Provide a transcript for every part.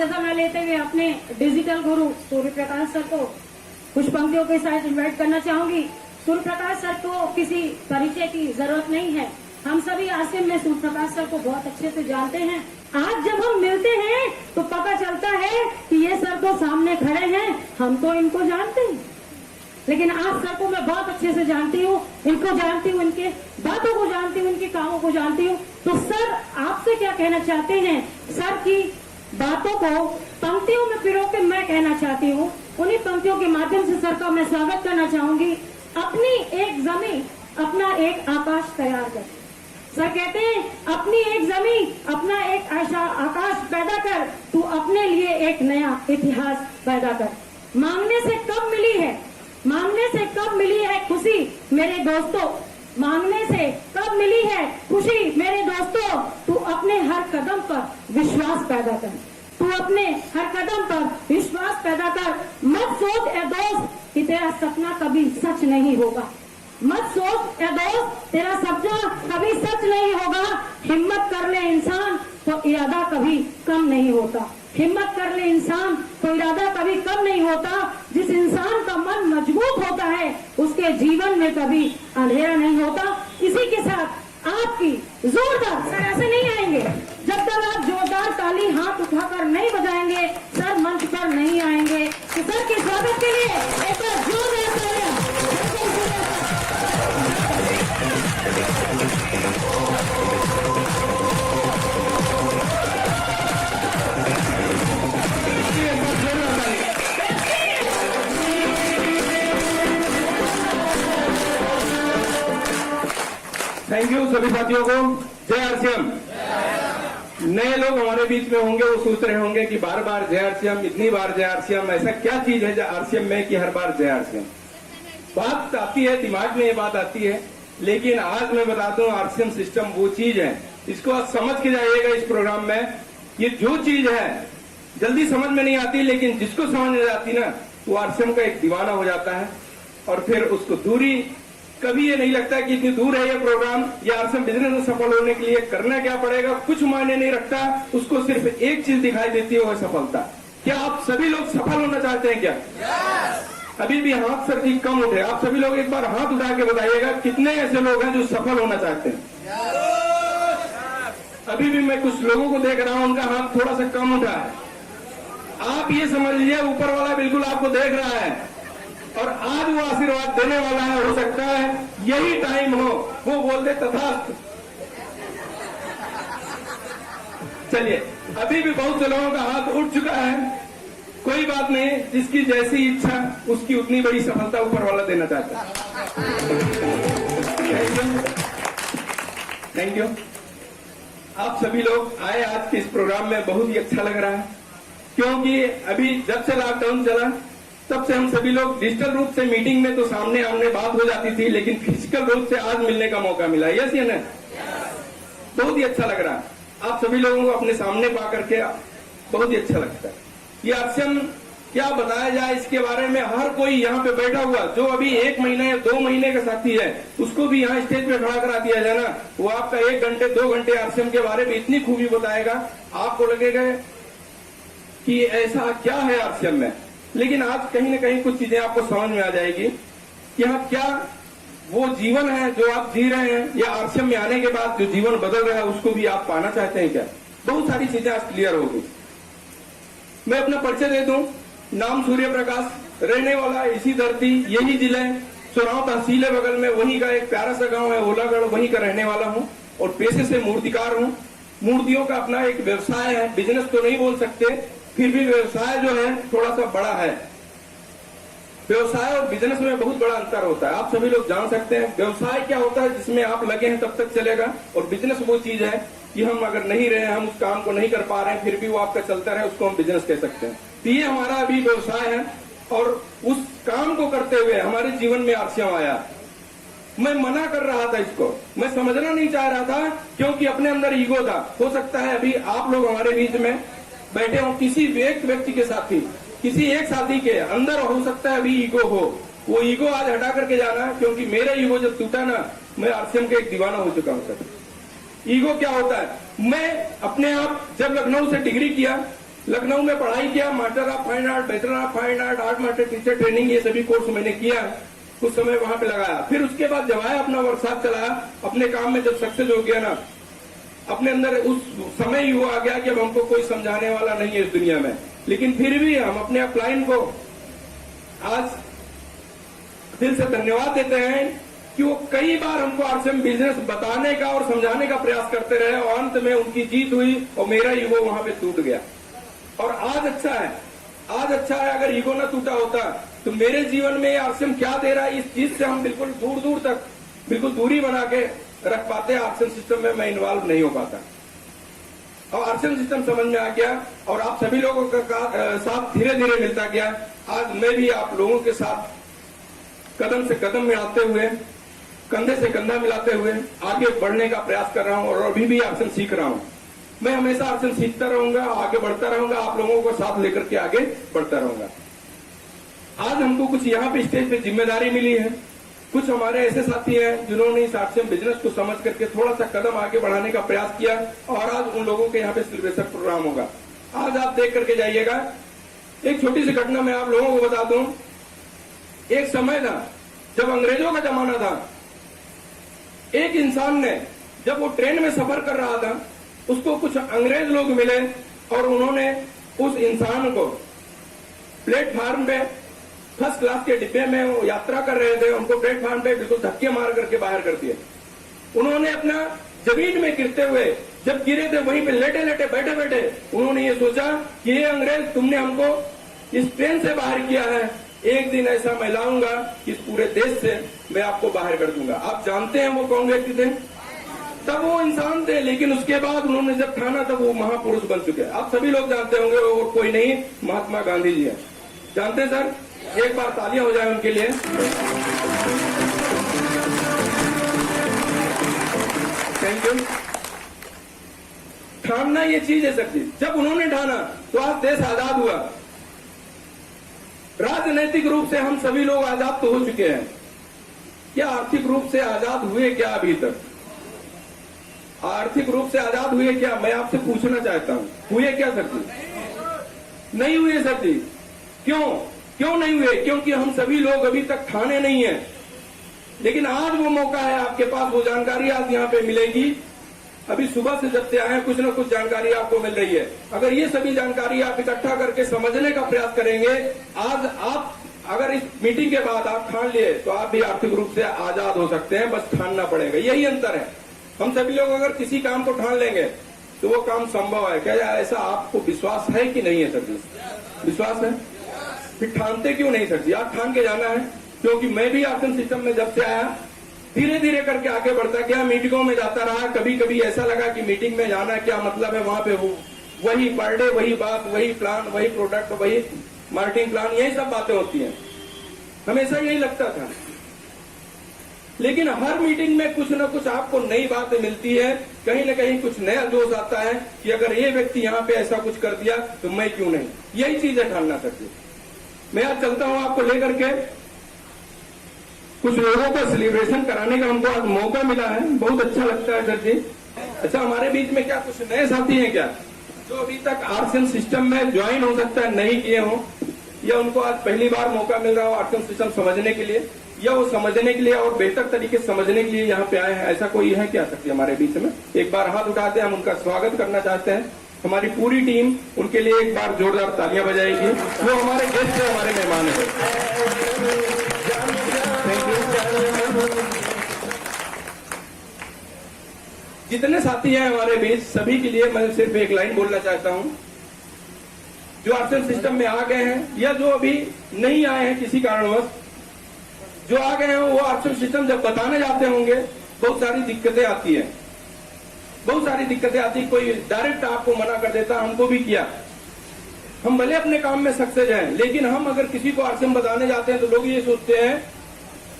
आज समय लेते हुए अपने डिजिटल गुरु सूर्य प्रकाश सर को कुछ पंक्तियों के साथ इन्वाइट करना चाहूंगी। सूर्य प्रकाश सर को किसी परिचय की जरूरत नहीं है, हम सभी आसिम में सूर्य प्रकाश सर को बहुत अच्छे से जानते हैं। आज जब हम मिलते हैं तो पता चलता है कि ये सर तो सामने खड़े हैं, हम तो इनको जानते हैं, लेकिन आज सर को मैं बहुत अच्छे से जानती हूँ, इनको जानती हूँ, इनके बातों को जानती हूँ, इनके कामों को जानती हूँ। तो सर आपसे क्या कहना चाहते हैं, सर की बातों को पंक्तियों में पिरो के मैं कहना चाहती हूँ। उन्हीं पंक्तियों के माध्यम से सर का मैं स्वागत करना चाहूंगी। अपनी एक जमीन अपना एक आकाश तैयार कर। सर कहते हैं अपनी एक जमीन अपना एक ऐसा आकाश पैदा कर, तू अपने लिए एक नया इतिहास पैदा कर। मांगने से कब मिली है, मांगने से कब मिली है खुशी मेरे दोस्तों, मांगने से कब मिली है खुशी मेरे दोस्तों। तू अपने हर कदम पर विश्वास पैदा कर, तू अपने हर कदम पर विश्वास पैदा कर। मत सोच ए दोस्त कि तेरा सपना कभी सच नहीं होगा, मत सोच ए दोस्त तेरा सपना कभी सच नहीं होगा। हिम्मत कर ले इंसान तो इरादा कभी कम नहीं होता, हिम्मत कर ले इंसान तो इरादा कभी कम नहीं होता। जिस इंसान का मन मजबूत होता है उसके जीवन में कभी अंधेरा नहीं होता। इसी के साथ आपकी जोरदार, सर ऐसे नहीं आएंगे जब तक आप जोरदार ताली हाथ उठाकर नहीं बजाएंगे, सर मंच पर नहीं आएंगे। तो सर के स्वागत के लिए एक बार जोरदार तालियां। थैंक यू सभी साथियों को। जय आरसीएम। नए लोग हमारे बीच में होंगे, वो सोच रहे होंगे कि बार बार जय आरसीएम, इतनी बार जय आरसीएम, ऐसा क्या चीज है आरसीएम में कि हर बार जय आरसीएम। बात आती है, दिमाग में ये बात आती है, लेकिन आज मैं बताता हूँ आरसीएम सिस्टम वो चीज है, इसको आज समझ के जाइएगा। इस प्रोग्राम में ये जो चीज है जल्दी समझ में नहीं आती, लेकिन जिसको समझ में आती ना वो आरसीएम का एक दीवाना हो जाता है। और फिर उसको दूरी कभी ये नहीं लगता कि इतनी दूर है ये प्रोग्राम, या आरसीएम बिजनेस में सफल होने के लिए करना क्या पड़ेगा, कुछ मायने नहीं रखता। उसको सिर्फ एक चीज दिखाई देती है, वो है सफलता। क्या आप सभी लोग सफल होना चाहते हैं क्या? अभी भी हाथ सर ठीक कम उठे, आप सभी लोग एक बार हाथ उठा के बताइएगा कितने ऐसे लोग हैं जो सफल होना चाहते हैं। अभी भी मैं कुछ लोगों को देख रहा हूं, उनका हाथ थोड़ा सा कम उठा है। आप ये समझ लीजिए ऊपर वाला बिल्कुल आपको देख रहा है और आज वो आशीर्वाद देने वाला है। हो सकता है यही टाइम हो वो बोल दे तथास्तु। चलिए, अभी भी बहुत से लोगों का हाथ उठ चुका है, कोई बात नहीं, जिसकी जैसी इच्छा उसकी उतनी बड़ी सफलता ऊपर वाला देना चाहता है। Thank you. आप सभी लोग आए आज के इस प्रोग्राम में, बहुत ही अच्छा लग रहा है, क्योंकि अभी जब से लॉकडाउन चला तब से हम सभी लोग डिजिटल रूप से मीटिंग में तो सामने आमने बात हो जाती थी, लेकिन फिजिकल रूप से आज मिलने का मौका मिला। यस या नहीं? बहुत ही अच्छा लग रहा है। आप सभी लोगों को अपने सामने पा करके बहुत ही अच्छा लगता है। ये आरसीएम क्या बताया जाए इसके बारे में, हर कोई यहाँ पे बैठा हुआ जो अभी 1 महीने या 2 महीने का साथी है उसको भी यहाँ स्टेज पे खड़ा करा दिया जाए ना, वो आपका 1 घंटे 2 घंटे आरसीएम के बारे में इतनी खूबी बताएगा, आपको लगेगा कि ऐसा क्या है आरसीएम में। लेकिन आज कहीं ना कहीं कुछ चीजें आपको समझ में आ जाएगी कि हाँ क्या वो जीवन है जो आप जी रहे हैं, या आरसीएम में आने के बाद जो जीवन बदल रहा है उसको भी आप पाना चाहते हैं क्या। बहुत सारी चीजें आज क्लियर होगी। मैं अपना परिचय दे दूं। नाम सूर्य प्रकाश, रहने वाला इसी धरती, यही जिले सोनाव तहसील है बगल में, वहीं का एक प्यारा सा गांव है ओलागढ़, वहीं का रहने वाला हूं और पेशे से मूर्तिकार हूं। मूर्तियों का अपना एक व्यवसाय है, बिजनेस तो नहीं बोल सकते, फिर भी व्यवसाय जो है थोड़ा सा बड़ा है। व्यवसाय और बिजनेस में बहुत बड़ा अंतर होता है, आप सभी लोग जान सकते हैं। व्यवसाय क्या होता है, जिसमें आप लगे हैं तब तक चलेगा, और बिजनेस वो चीज है कि हम अगर नहीं रहे, हम उस काम को नहीं कर पा रहे हैं, फिर भी वो आपका चलता रहे, उसको हम बिजनेस कह सकते हैं। तो ये हमारा अभी व्यवसाय है और उस काम को करते हुए हमारे जीवन में आरसीएम आया। मैं मना कर रहा था इसको, मैं समझना नहीं चाह रहा था, क्योंकि अपने अंदर ईगो था। हो सकता है अभी आप लोग हमारे बीच में बैठे हो, किसी एक व्यक्ति के साथी, किसी एक साथी के अंदर हो सकता है अभी ईगो हो, वो ईगो आज हटा करके जाना, क्योंकि मेरा ईगो जब टूटा ना, मैं आरसीएम का एक दीवाना हो चुका हूं। सर ईगो क्या होता है, मैं अपने आप जब लखनऊ से डिग्री किया लखनऊ में पढ़ाई किया, master of fine art, bachelor of fine art, art master, teacher training, ये सभी कोर्स मैंने किया, कुछ समय वहां पे लगाया। फिर उसके बाद जब आया अपना वर्कशॉप चलाया, अपने काम में जब सक्सेस हो गया ना, अपने अंदर उस समय ही वो आ गया कि अब हमको कोई समझाने वाला नहीं है इस दुनिया में। लेकिन फिर भी हम अपने अपलाइन को आज दिल से धन्यवाद देते हैं कि वो कई बार हमको आरसीएम बिजनेस बताने का और समझाने का प्रयास करते रहे और अंत में उनकी जीत हुई और मेरा ईगो वहां पे टूट गया। और आज अच्छा है, आज अच्छा है। अगर ईगो ना टूटा होता तो मेरे जीवन में आरसीएम क्या दे रहा है, इस चीज से हम बिल्कुल दूर दूर तक बिल्कुल दूरी बना के रख पाते। आरसीएम सिस्टम में मैं इन्वॉल्व नहीं हो पाता और आरसीएम सिस्टम समझ में आ गया और आप सभी लोगों का साथ धीरे धीरे मिलता गया। आज मैं भी आप लोगों के साथ कदम से कदम मिलाते हुए, कंधे से कंधा मिलाते हुए आगे बढ़ने का प्रयास कर रहा हूं और अभी भी आरसीएम सीख रहा हूं। मैं हमेशा आरसीएम सीखता रहूंगा, आगे बढ़ता रहूंगा, आप लोगों को साथ लेकर के आगे बढ़ता रहूंगा। आज हमको कुछ यहाँ पे स्टेज पे जिम्मेदारी मिली है। कुछ हमारे ऐसे साथी हैं जिन्होंने इस आरसीएम बिजनेस को समझ करके थोड़ा सा कदम आगे बढ़ाने का प्रयास किया और आज उन लोगों के यहाँ पे सेलिब्रेशन प्रोग्राम होगा। आज आप देख करके जाइएगा। एक छोटी सी घटना मैं आप लोगों को बता दूं। एक समय था जब अंग्रेजों का जमाना था, एक इंसान ने जब वो ट्रेन में सफर कर रहा था, उसको कुछ अंग्रेज लोग मिले और उन्होंने उस इंसान को प्लेटफार्म पे फर्स्ट क्लास के डिब्बे में वो यात्रा कर रहे थे, उनको प्लेटफार्म पे बिल्कुल धक्के मार करके बाहर कर दिए। उन्होंने अपना जमीन में गिरते हुए, जब गिरे थे वहीं पे लेटे लेटे बैठे बैठे उन्होंने ये सोचा कि ये अंग्रेज तुमने हमको इस ट्रेन से बाहर किया है, एक दिन ऐसा मैं लाऊंगा कि इस पूरे देश से मैं आपको बाहर कर दूंगा। आप जानते हैं वो कौन व्यक्ति थे? तब वो इंसान थे, लेकिन उसके बाद उन्होंने जब ठाना तब वो महापुरुष बन चुके हैं। आप सभी लोग जानते होंगे, वो कोई नहीं, महात्मा गांधी जी हैं। जानते हैं सर? एक बार तालियां हो जाए उनके लिए। Thank you. ठानना ये चीज है सर जी। जब उन्होंने ठाना तो आज देश आजाद हुआ। राजनैतिक रूप से हम सभी लोग आजाद तो हो चुके हैं, क्या आर्थिक रूप से आजाद हुए क्या? अभी तक आर्थिक रूप से आजाद हुए क्या? मैं आपसे पूछना चाहता हूं, हुए क्या सर जी? नहीं हुए सर जी। क्यों नहीं हुए? क्योंकि हम सभी लोग अभी तक ठाने नहीं है। लेकिन आज वो मौका है आपके पास, वो जानकारी आज यहाँ पे मिलेगी। अभी सुबह से जब से आए कुछ न कुछ जानकारी आपको मिल रही है। अगर ये सभी जानकारी आप इकट्ठा करके समझने का प्रयास करेंगे, आज आप अगर इस मीटिंग के बाद आप ठान लिए तो आप भी आर्थिक रूप से आजाद हो सकते हैं। बस ठानना पड़ेगा, यही अंतर है। हम सभी लोग अगर किसी काम को ठान लेंगे तो वो काम संभव है। क्या ऐसा आपको विश्वास है कि नहीं है सर जी? विश्वास है? फिर ठानते क्यों नहीं सर जी? आप ठान के जाना है। क्योंकि मैं भी आरसीएम सिस्टम में जब से आया धीरे धीरे करके आगे बढ़ता गया, मीटिंगों में जाता रहा। कभी कभी ऐसा लगा कि मीटिंग में जाना क्या मतलब है, वहां पे वही पर डे, वही बात, वही प्लान, वही प्रोडक्ट, वही मार्केटिंग प्लान, यही सब बातें होती हैं। हमेशा यही लगता था। लेकिन हर मीटिंग में कुछ न कुछ आपको नई बातें मिलती है, कहीं न कहीं कुछ नया जोश आता है कि अगर ये व्यक्ति यहाँ पे ऐसा कुछ कर दिया तो मैं क्यों नहीं। यही चीज है ठानना सर जी। मैं आज चलता हूँ आपको लेकर के, कुछ लोगों को सेलिब्रेशन कराने का हमको आज मौका मिला है, बहुत अच्छा लगता है सर जी। अच्छा, हमारे बीच में क्या कुछ नए साथी हैं क्या जो अभी तक आरसीएम सिस्टम में ज्वाइन हो सकता है नहीं किए हों, या उनको आज पहली बार मौका मिल रहा हो आरसीएम सिस्टम समझने के लिए, या वो समझने के लिए और बेहतर तरीके से समझने के लिए यहाँ पे आए हैं? ऐसा कोई है क्या सकती हमारे बीच में? एक बार हाथ उठाते हैं, हम उनका स्वागत करना चाहते हैं। हमारी पूरी टीम उनके लिए एक बार जोरदार तालियां बजाएगी। वो हमारे गेस्ट है, हमारे मेहमान है। Thank you. जितने साथी हैं हमारे बीच, सभी के लिए मैं सिर्फ एक लाइन बोलना चाहता हूं। जो आरसीएम सिस्टम में आ गए हैं या जो अभी नहीं आए हैं किसी कारणवश, जो आ गए हैं वो आरसीएम सिस्टम जब बताने जाते होंगे बहुत सारी दिक्कतें आती है, बहुत सारी दिक्कतें आती। कोई डायरेक्ट आपको मना कर देता, हमको भी किया। हम भले अपने काम में सक्सेस हैं, लेकिन हम अगर किसी को आरसीएम बताने जाते हैं तो लोग ये सोचते हैं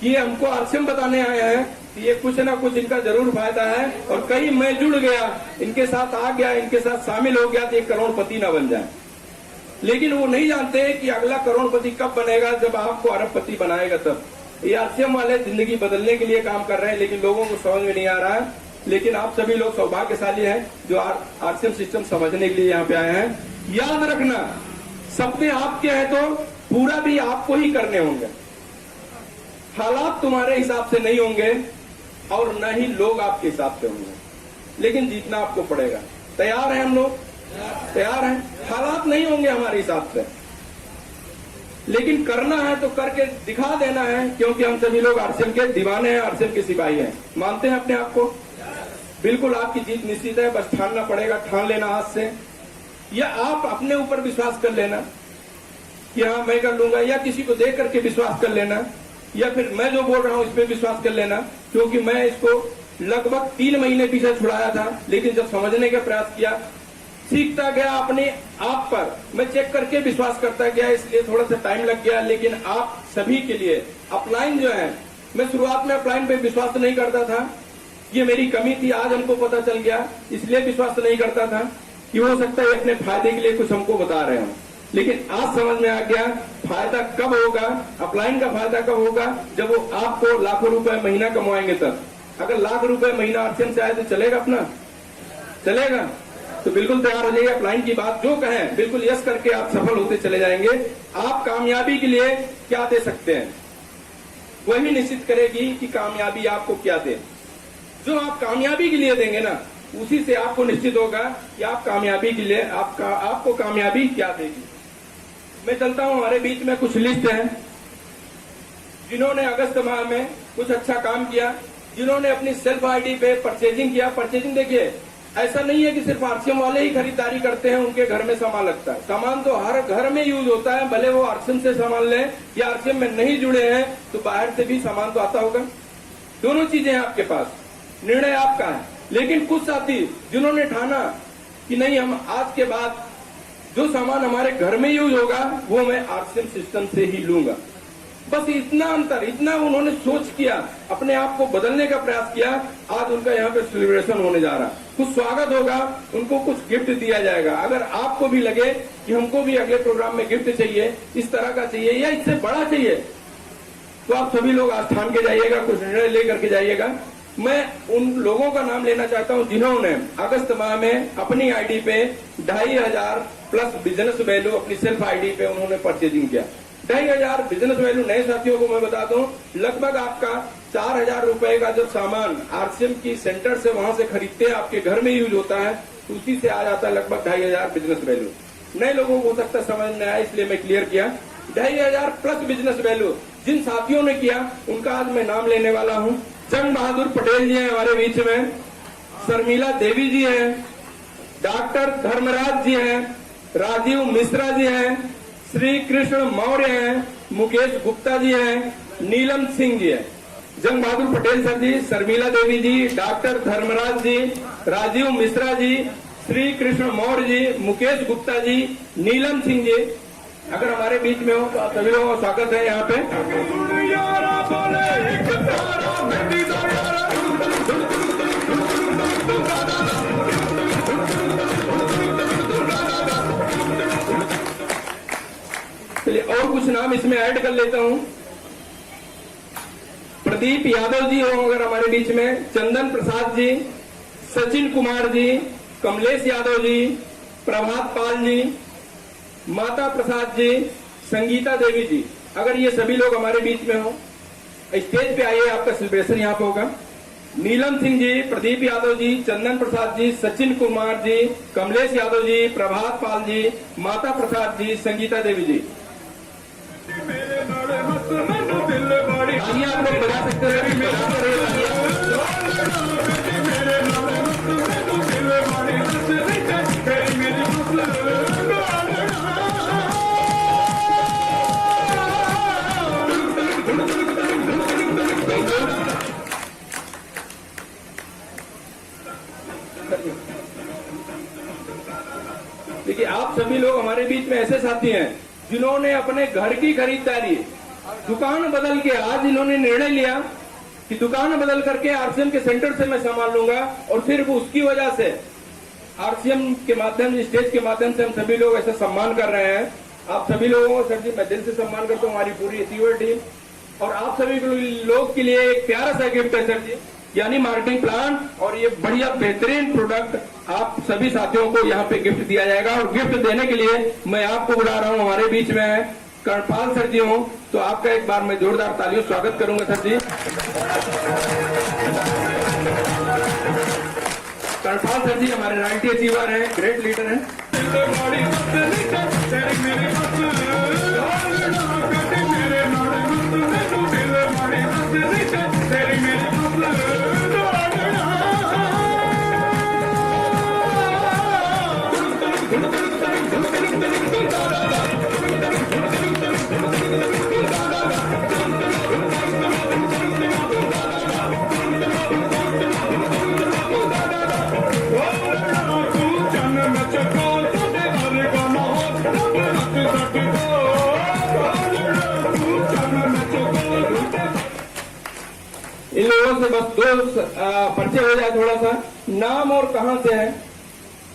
कि ये हमको आरसीएम बताने आए हैं, ये कुछ ना कुछ इनका जरूर फायदा है, और कहीं मैं जुड़ गया, इनके साथ आ गया, इनके साथ शामिल हो गया तो एक करोड़पति ना बन जाए। लेकिन वो नहीं जानते कि अगला करोड़पति कब बनेगा, जब आपको अरबपति बनाएगा तब। ये आरसीएम वाले जिंदगी बदलने के लिए काम कर रहे हैं, लेकिन लोगों को समझ में नहीं आ रहा है। लेकिन आप सभी लोग सौभाग्यशाली हैं जो आरसीएम सिस्टम समझने के लिए यहाँ पे आए हैं। याद रखना, सपने आपके हैं तो पूरा भी आपको ही करने होंगे। हालात तुम्हारे हिसाब से नहीं होंगे और न ही लोग आपके हिसाब से होंगे, लेकिन जीतना आपको पड़ेगा। तैयार हैं हम लोग? तैयार हैं। हालात नहीं होंगे हमारे हिसाब से, लेकिन करना है तो करके दिखा देना है, क्योंकि हम सभी लोग आरसीएम के दीवाने हैं, आरसीएम के सिपाही हैं। मानते हैं अपने आप को? बिल्कुल आपकी जीत निश्चित है, बस ठानना पड़ेगा, ठान लेना आज से, या आप अपने ऊपर विश्वास कर लेना कि हाँ मैं कर लूंगा, या किसी को देख करके विश्वास कर लेना, या फिर मैं जो बोल रहा हूं इस पे विश्वास कर लेना। क्योंकि मैं इसको लगभग 3 महीने पीछे छुड़ाया था, लेकिन जब समझने का प्रयास किया, सीखता गया अपने आप पर, मैं चेक करके विश्वास करता गया, इसलिए थोड़ा सा टाइम लग गया। लेकिन आप सभी के लिए अपलाइन जो है, मैं शुरुआत में अपलाइन पे विश्वास नहीं करता था, ये मेरी कमी थी, आज हमको पता चल गया, इसलिए विश्वास नहीं करता था कि हो सकता है अपने फायदे के लिए कुछ हमको बता रहे हो। लेकिन आज समझ में आ गया फायदा कब होगा, अपलाइन का फायदा कब होगा, जब वो आपको लाखों रुपए महीना कमाएंगे तब। अगर लाख रुपए महीना आरसीएम से आए तो चलेगा अपना? चलेगा? तो बिल्कुल तैयार हो जाइए। अपलाइन की बात जो कहें बिल्कुल यस करके आप सफल होते चले जाएंगे। आप कामयाबी के लिए क्या दे सकते हैं, वही निश्चित करेगी कि कामयाबी आपको क्या दे। जो आप कामयाबी के लिए देंगे ना, उसी से आपको निश्चित होगा कि आप कामयाबी के लिए आपको कामयाबी क्या देगी। मैं चलता हूं, हमारे बीच में कुछ लिस्ट है जिन्होंने अगस्त माह में कुछ अच्छा काम किया, जिन्होंने अपनी सेल्फ आईडी पे परचेजिंग किया। परचेजिंग देखिए, ऐसा नहीं है कि सिर्फ आरसीएम वाले ही खरीदारी करते हैं, उनके घर में सामान लगता है। सामान तो हर घर में यूज होता है, भले वो आरसीएम से सामान लें या आरसीएम में नहीं जुड़े हैं तो बाहर से भी सामान तो आता होगा। दोनों चीजें हैं आपके पास, निर्णय आपका है। लेकिन कुछ साथी जिन्होंने ठाना कि नहीं, हम आज के बाद जो सामान हमारे घर में यूज होगा वो मैं आरसीएम सिस्टम से ही लूंगा। बस इतना अंतर, इतना उन्होंने सोच किया, अपने आप को बदलने का प्रयास किया। आज उनका यहाँ पे सेलिब्रेशन होने जा रहा, कुछ स्वागत होगा, उनको कुछ गिफ्ट दिया जाएगा। अगर आपको भी लगे कि हमको भी अगले प्रोग्राम में गिफ्ट चाहिए, इस तरह का चाहिए या इससे बड़ा चाहिए, तो आप सभी लोग आज ठान के जाइएगा, कुछ निर्णय लेकर के जाइएगा। मैं उन लोगों का नाम लेना चाहता हूं जिन्होंने अगस्त माह में अपनी आईडी पे 2500 प्लस बिजनेस वैल्यू अपनी सेल्फ आईडी पे उन्होंने परचेजिंग किया। 2500 बिजनेस वैल्यू नए साथियों को मैं बता दूं, लगभग आपका 4000 रुपए का जब सामान आरसीएम की सेंटर से वहां से खरीदते हैं, आपके घर में यूज होता है, तो उसी से आ जाता है लगभग 2500 बिजनेस वैल्यू। नए लोगों को हो सकता है समझ में आया, इसलिए मैं क्लियर किया। 2500 प्लस बिजनेस वैल्यू जिन साथियों ने किया, उनका आज मैं नाम लेने वाला हूं। जंग बहादुर पटेल जी हैं हमारे बीच में, शर्मिला देवी जी हैं, डॉक्टर धर्मराज जी हैं, राजीव मिश्रा जी हैं, श्री कृष्ण मौर्य हैं, मुकेश गुप्ता जी हैं, नीलम सिंह जी हैं। जंग बहादुर पटेल सर जी, शर्मिला देवी जी, डॉक्टर धर्मराज जी, राजीव मिश्रा जी, श्री कृष्ण मौर्य जी, मुकेश गुप्ता जी, नीलम सिंह जी अगर हमारे बीच में हो तो आप सभी लोगों का स्वागत है यहाँ पे। चलिए और कुछ नाम इसमें ऐड कर लेता हूं। प्रदीप यादव जी हो अगर हमारे बीच में, चंदन प्रसाद जी, सचिन कुमार जी, कमलेश यादव जी, प्रभात पाल जी, माता प्रसाद जी, संगीता देवी जी, अगर ये सभी लोग हमारे बीच में हो, स्टेज पे आइए, आपका सेलिब्रेशन यहाँ पे होगा। नीलम सिंह जी, प्रदीप यादव जी, चंदन प्रसाद जी, सचिन कुमार जी, कमलेश यादव जी, प्रभात पाल जी, माता प्रसाद जी, संगीता देवी जी। आप लोग बजा सकते हैं। देखिए आप सभी लोग हमारे बीच में ऐसे साथी हैं जिन्होंने अपने घर की खरीदारी दुकान बदल के, आज इन्होंने निर्णय लिया कि दुकान बदल करके आरसीएम के सेंटर से मैं सामान लूंगा, और सिर्फ उसकी वजह से आरसीएम के माध्यम से, स्टेज के माध्यम से हम सभी लोग ऐसा सम्मान कर रहे हैं। आप सभी लोगों को सर जी मैं दिल से सम्मान करता हूँ, हमारी पूरी टीम। और आप सभी लोग के लिए एक प्यारा सा गिफ्ट है सर जी, यानी मार्केटिंग प्लान और ये बढ़िया बेहतरीन प्रोडक्ट आप सभी साथियों को यहाँ पे गिफ्ट दिया जाएगा। और गिफ्ट देने के लिए मैं आपको बुला रहा हूँ, हमारे बीच में है कर्णपाल सर जी हूँ, तो आपका एक बार मैं जोरदार तालियों स्वागत करूंगा सर जी। कर्णपाल सर जी हमारे रॉयल्टी अचीवर हैं, ग्रेट लीडर हैं। इन लोगों से बस दो परिचय हो जाए, थोड़ा सा नाम और कहां से है,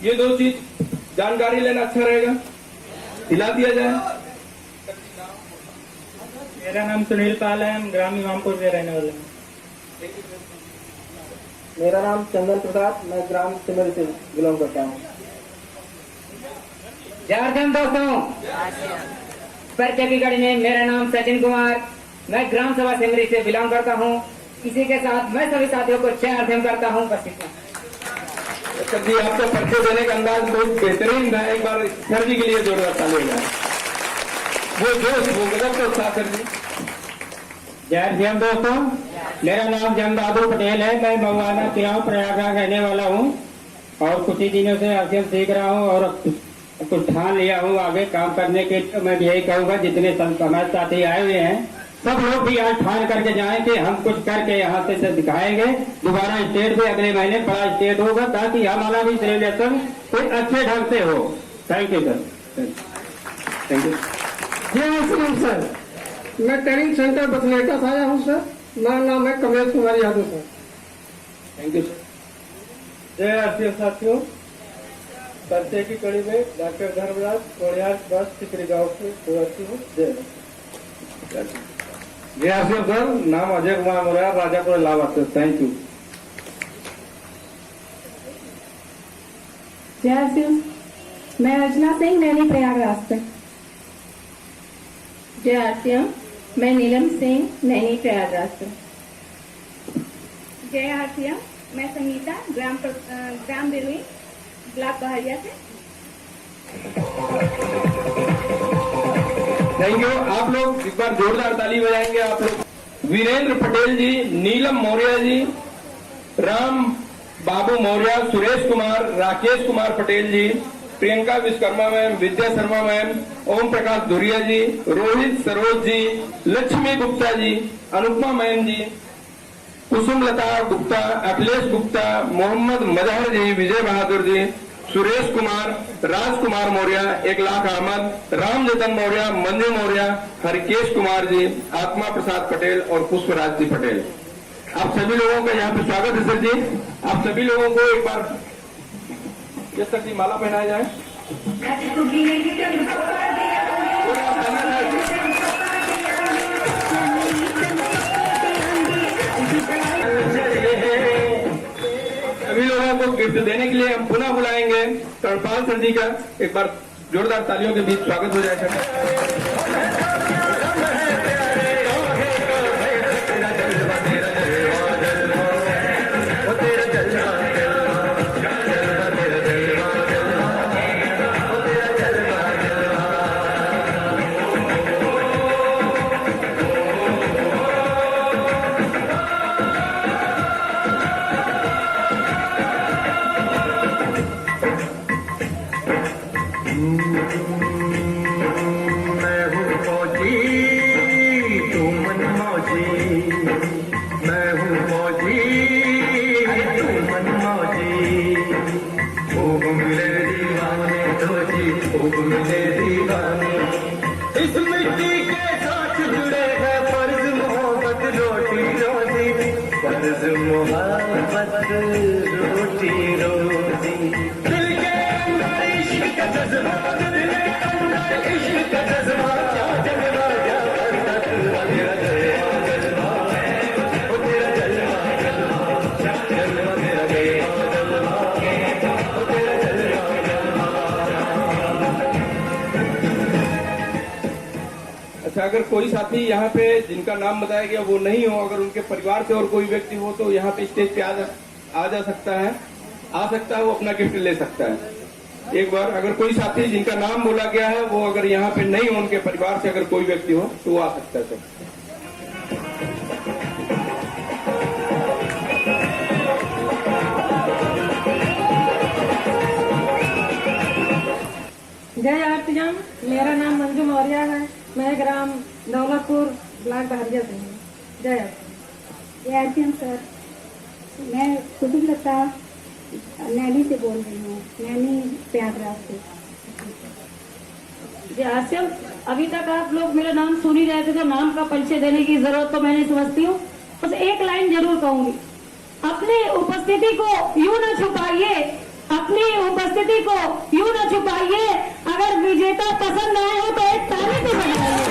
ये दो चीज जानकारी लेना अच्छा रहेगा, दिला दिया जाए। मेरा नाम सुनील पाल है, हम ग्राम इमामपुर से रहने वाले हैं। मेरा नाम चंदन प्रसाद, मैं ग्राम सिमर से बिलोंग करता हूँ। झारखंड दोस्तों, परिचय की कड़ी में मेरा नाम सचिन कुमार, मैं ग्राम सभा सिमरी से बिलोंग करता हूँ। इसी के साथ मैं सभी साथियों को जय हिंद करता हूँ। बस इतना। सर जी आपको परिचय देने का अंदाज बहुत बेहतरीन था, एक बार सर जी के लिए जोरदार ताली हो जाए। वो जोश वो गजब का उत्साह सर जी। जय हिंद दोस्तों, मेरा नाम जन बहादुर पटेल है, मैं मऊआना तिलाव प्रयागराज रहने वाला हूँ और कुछ ही दिनों से आरसीएम सीख रहा हूँ और कुछ ठान लिया हूँ आगे काम करने के। मैं यही कहूँगा जितने हमारे साथी आए हुए हैं सब लोग भी यहाँ ठान करके जाएं कि हम कुछ करके यहाँ से दिखाएंगे। दोबारा स्टेट पे अगले महीने बड़ा स्टेट होगा ताकि हमारा भी सेलिब्रेशन कोई अच्छे ढंग से हो। Thank you sir. Thank you. जय श्री सर, मैं ट्रेनिंग सेंटर बसनेटा से आया हूँ सर। मेरा नाम है Kamlesh Kumar Yadav sir. Thank you. जय आरसीएम साथियों, परिचय की कड़ी में डॉक्टर धर्मराज कोड़ियार बस चित्री गाँव से हूँ। जय आरसीएम सर, नाम अजय कुमार मोरिया, राजापुर इलाहाबाद से। Thank you. जय आरसीएम, मैं अर्चना सिंह, नैनी प्रयागराज से। जय आरसीएम, मैं नीलम सिंह, नैनी प्रयागराज से। जय आरसीएम, मैं संगीता, ग्राम बिरवी, ब्लॉक बहरिया से। Thank you. आप लोग इस बार जोरदार ताली बजाएंगे आप लोग। वीरेंद्र पटेल जी, नीलम मौर्य जी, राम बाबू मौर्य, सुरेश कुमार, राकेश कुमार पटेल जी, प्रियंका विश्वकर्मा मैम, विद्या शर्मा मैम, ओम प्रकाश धुरिया जी, रोहित सरोज जी, लक्ष्मी गुप्ता जी, अनुपमा मैम जी, कुसुमलता गुप्ता, अखिलेश गुप्ता, मोहम्मद मजहर जी, विजय बहादुर जी, सुरेश कुमार, राजकुमार मौर्य, 1 लाख अहमद, राम जतन मौर्य, मंजू मौर्य, हरिकेश कुमार जी, आत्मा प्रसाद पटेल और पुष्पराज जी पटेल। आप सभी लोगों का यहाँ पे स्वागत है सर जी। आप सभी लोगों को एक बार ये सर जी माला पहनाया जाए। सभी लोगों को गिफ्ट देने के लिए हम पुनः बुलाएंगे कर्णपाल सर जी का। एक बार जोरदार तालियों के बीच स्वागत हो जाए सर। मैं हूँ फौजी, तू मन मौजी। मैं हूँ फौजी, तू मन मौजी। खूब मिले दीवाने दोजी, खूब मिले दीवाने। इस मिट्टी के साथ जुड़े हैं फर्ज मोहब्बत रोटी रोजी, फर्ज मोहब्बत रोटी रोजी। दिल के अंदर इश्क का जज्बा, दिल के अंदर इश्क का जज्बा, क्या जज्बा क्या करता तू, तेरा जज्बा जज्बा है, ओ तेरा जज्बा जज्बा। अच्छा, अगर कोई साथी यहाँ पे जिनका नाम बताया गया वो नहीं हो, अगर उनके परिवार से और कोई व्यक्ति हो तो यहाँ पे स्टेज पे आ जा सकता है, वो अपना गिफ्ट ले सकता है। एक बार अगर कोई साथी जिनका नाम बोला गया है वो अगर यहाँ पे नहीं हो, उनके परिवार से अगर कोई व्यक्ति हो तो वो आ सकता है सर। जय आरतीजन, मेरा नाम मंजू मौर्य है। मैं ग्राम दौलतपुर ब्लॉक बहरिया से हूँ। जय आरती। जय आरती सर, मैं सुदीलता नैनी से बोल रही हूँ, नैनी प्रयागराज से। जी आसिम, अभी तक आप लोग मेरा नाम सुन ही रहे थे तो नाम का परिचय देने की जरूरत तो मैं नहीं समझती हूँ। बस एक लाइन जरूर कहूंगी, अपनी उपस्थिति को यूं न छुपाइए, अपनी उपस्थिति को यूं न छुपाइए। अगर विजेता पसंद आए हो तो एक ताली तो बजाइए।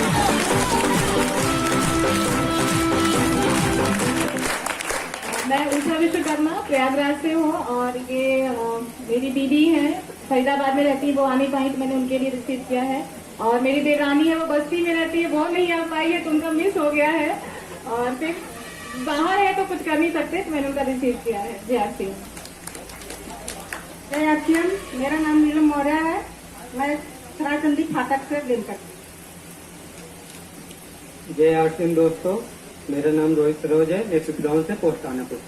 मैं उषा विश्वकर्मा प्रयागराज से हूँ और ये मेरी दीदी है, फरीदाबाद में रहती है, वो आने पाई तो मैंने उनके लिए रिसीव किया है। और मेरी देवरानी है, वो बस्ती में रहती है, वो नहीं आ पाई है तो उनका मिस हो गया है और फिर बाहर है तो कुछ कर नहीं सकते तो मैंने उनका रिसीव किया है। जय आरती। जय आरती, मेरा नाम नीलम मौर्य है। मैं सरायचंदी फाटक से बिलोंग करती हूँ। जय आरती दोस्तों, मेरा नाम रोहित सरोज है, मैं पिपराउन से पोस्ट आनापुर।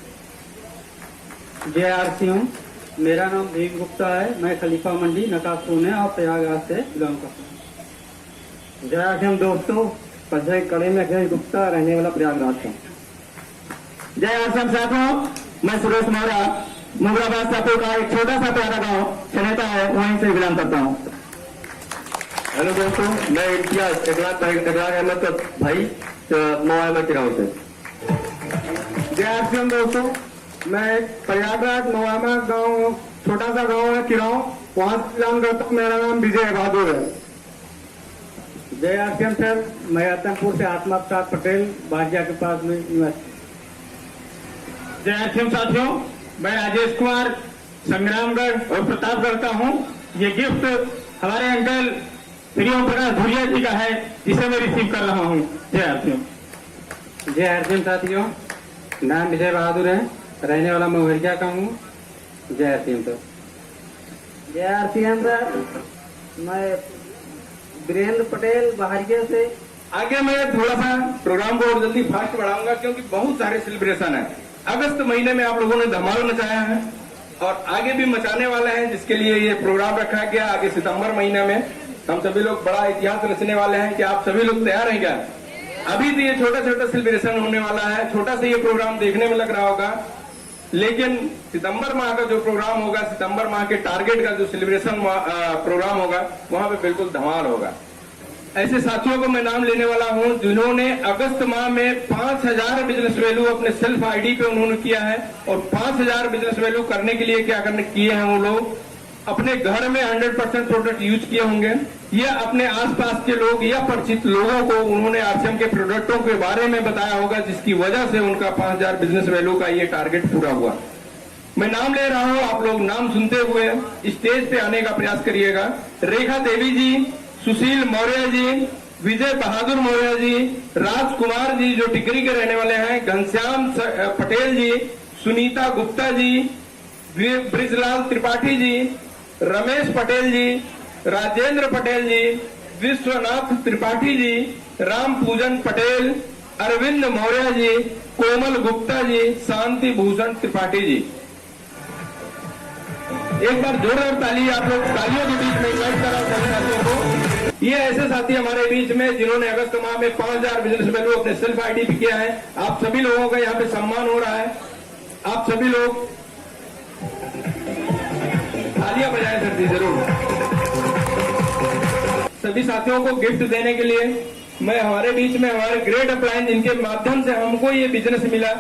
जय आरती हूँ, मेरा नाम भीम गुप्ता है, मैं खलीफा मंडी नकाश पुणे और प्रयागराज से बिलोंग करता हूँ। जय आरती दोस्तों, पंचायत कड़े में अखिलेश गुप्ता, रहने वाला प्रयागराज का। जय आसम साथियों, मैं सुरेश मौर्य मुगराबाद सापुर का एक छोटा सा प्यारा गांव चनेता है, वहीं से बिलोंग करता हूँ। हेलो दोस्तों, मैं इम्तियाज इकरार अहमद भाई मवामा के गाँव से। जय आरसीएम दोस्तों, मैं प्रयागराज मवामा गांव, छोटा सा गांव है किराव, वहां से बिलोंग करता हूँ। मेरा नाम विजय बहादुर है। जय आरसीएम सर, मैं आतमपुर से आत्मा प्रसाद पटेल, बाजिया के पास में निवासी। जय आसम साथियों, मैं राजेश कुमार संग्रामगढ़ और प्रतापगढ़ का हूँ। ये गिफ्ट हमारे अंकल श्री ओम प्रकाश धुरिया जी का है, जिसे मैं रिसीव कर रहा हूँ। जय आरसीएम। जय आरसीएम साथियों, नाम विजय बहादुर है, रहने वाला मैं उहरिया का हूँ। जय आरसीएम सर। जय आरसीएम सर, मैं वीरेंद्र पटेल बहरिया से। आगे मैं थोड़ा सा प्रोग्राम को और जल्दी फास्ट बढ़ाऊंगा क्योंकि बहुत सारे सेलिब्रेशन है। अगस्त महीने में आप लोगों ने धमाल मचाया है और आगे भी मचाने वाले हैं, जिसके लिए ये प्रोग्राम रखा गया। आगे सितंबर महीने में हम सभी लोग बड़ा इतिहास रचने वाले हैं। कि आप सभी लोग तैयार हैं क्या? अभी तो ये छोटा छोटा सेलिब्रेशन होने वाला है, छोटा सा ये प्रोग्राम देखने में लग रहा होगा, लेकिन सितंबर माह का जो प्रोग्राम होगा, सितंबर माह के टारगेट का जो सेलिब्रेशन प्रोग्राम होगा, वहां पे बिल्कुल धमाल होगा। ऐसे साथियों को मैं नाम लेने वाला हूं जिन्होंने अगस्त माह में 5000 बिजनेस वैल्यू अपने सेल्फ आईडी पे उन्होंने किया है। और 5000 बिजनेस वैल्यू करने के लिए क्या करने किए हैं वो लोग, अपने घर में 100% प्रोडक्ट यूज किए होंगे या अपने आसपास के लोग या परिचित लोगों को उन्होंने आरसीएम के प्रोडक्टों के बारे में बताया होगा, जिसकी वजह से उनका 5000 बिजनेस वैल्यू का ये टारगेट पूरा हुआ। मैं नाम ले रहा हूं, आप लोग नाम सुनते हुए स्टेज पे आने का प्रयास करिएगा। रेखा देवी जी, सुशील मौर्य जी, विजय बहादुर मौर्य जी, राजकुमार जी जो टिकरी के रहने वाले हैं, घनश्याम पटेल जी, सुनीता गुप्ता जी, ब्रिजलाल त्रिपाठी जी, रमेश पटेल जी, राजेंद्र पटेल जी, विश्वनाथ त्रिपाठी जी, राम पूजन पटेल, अरविंद मौर्य जी, कोमल गुप्ता जी, शांति भूषण त्रिपाठी जी। एक बार जोरदार ताली आप लोग तालियों के बीच में इन्वाइट करा सभी साथियों को। ये ऐसे साथी हमारे बीच में जिन्होंने अगस्त माह में 5000 बिजनेस वैल्यू अपने सेल्फ आईडी पे किया है। आप सभी लोगों का यहाँ पे सम्मान हो रहा है। आप सभी लोग तालियां बजाएं सर जी जरूर। सभी साथियों को गिफ्ट देने के लिए मैं हमारे बीच में हमारे ग्रेट अपलायंस, जिनके माध्यम से हमको ये बिजनेस मिला,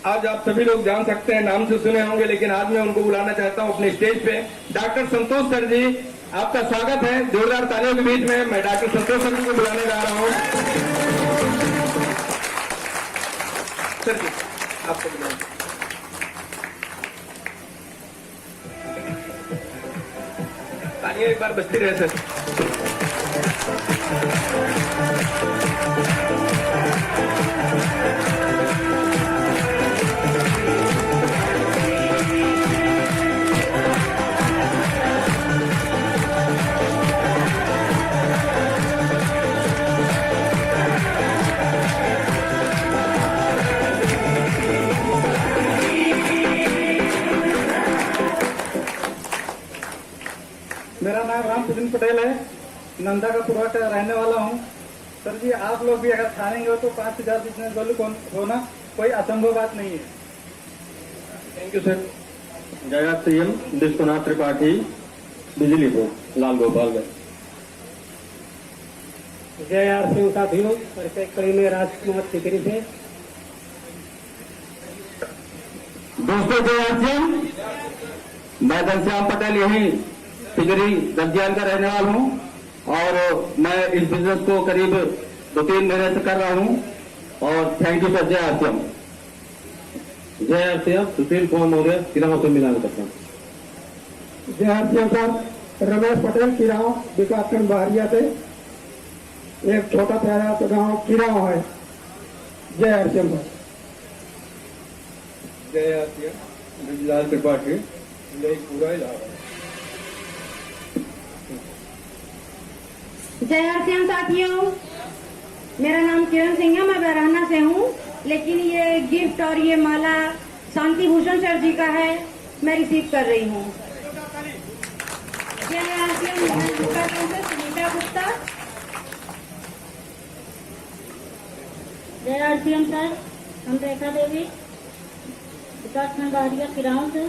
आज आप सभी लोग जान सकते हैं, नाम से सुने होंगे, लेकिन आज मैं उनको बुलाना चाहता हूं अपने स्टेज पे। डॉक्टर संतोष सर जी, आपका स्वागत है। जोरदार तालियों के बीच में मैं डॉक्टर संतोष सर जी को बुलाने जा रहा हूं। सर जी आपको बुलाएं। तालियां एक बार बजती रहे सर। नंदा का पूर्वा का रहने वाला हूँ। सर जी, आप लोग भी अगर ठानेंगे हो तो 5,000 बिजनेस वैल्यू होना कोई असंभव बात नहीं है। Thank you sir. Jaya CM Vishwanath Tripathi, बिजली बोर्ड, लाल गोपालगंज। जय आरसीएम साथियों, परिचय कड़ी में राजकुमार सिकरी से। दोस्तों जय आरसीएम, मैं घनश्याम पटेल यही सिगरी दज्जान का रहने वाला हूँ और मैं इस बिजनेस को करीब 2-3 महीने से कर रहा हूँ और थैंक यू सर। जय आरसीएम। जय आरसीएम, सुशील कुमार मौर्य, किराना से मिलान करता हूँ। जय आरसीएम सर, रमेश पटेल किराओ विकासखंड बहरिया से। एक छोटा प्यारा तो गाँव किराओ है। जय आरसीएम सर। जय आरसीएम, ब्रिजलाल त्रिपाठी, पूरा इलाहाबाद। जय आरसीएम साथियों, मेरा नाम किरण सिंह है, मैं बहराना से हूँ, लेकिन ये गिफ्ट और ये माला शांति भूषण सर जी का है, मैं रिसीव कर रही हूँ। जय आरसीएम, सुनीता गुप्ता। जय आरसीएम सर, हम रेखा देवी, विकासखंड बहरिया किराओं से।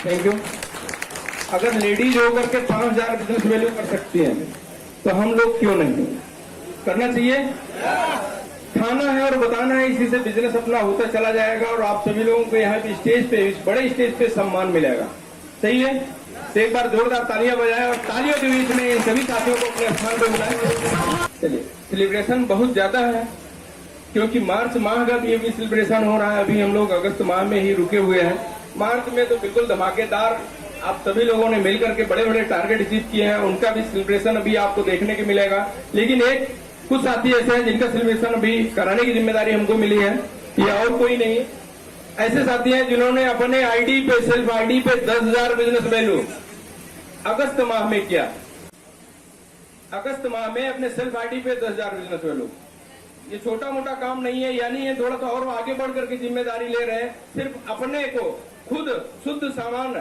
Thank you. अगर लेडीज होकर के 5,000 बिजनेस वैल्यू कर सकती हैं तो हम लोग क्यों नहीं करना चाहिए? खाना है और बताना है, इसी से बिजनेस अपना होता चला जाएगा और आप सभी लोगों को यहाँ पे स्टेज पे, इस बड़े स्टेज पे सम्मान मिलेगा। सही है? तो एक बार जोरदार तालियां बजाएं और तालियों के बीच में इन सभी साथियों को अपने स्थान पर बुलाएं। चलिए, सेलिब्रेशन बहुत ज्यादा है क्योंकि मार्च माह का भी अभी सेलिब्रेशन हो रहा है। अभी हम लोग अगस्त माह में ही रुके हुए हैं। मार्च में तो बिल्कुल धमाकेदार आप सभी लोगों ने मिलकर के बड़े बड़े टारगेट अचीव किए हैं, उनका भी सेलिब्रेशन अभी आपको देखने को मिलेगा। लेकिन एक कुछ साथी ऐसे हैं जिनका सेलिब्रेशन अभी कराने की जिम्मेदारी हमको मिली है, ये और कोई नहीं, ऐसे साथी हैं जिन्होंने अपने आईडी पे, सेल्फ आईडी पे 10,000 बिजनेस वैल्यू अगस्त माह में किया। अगस्त माह में अपने सेल्फ आईडी पे 10,000 बिजनेस वैल्यू। ये छोटा मोटा काम नहीं है, यानी ये थोड़ा सा और आगे बढ़ करके जिम्मेदारी ले रहे हैं। सिर्फ अपने को खुद शुद्ध सामान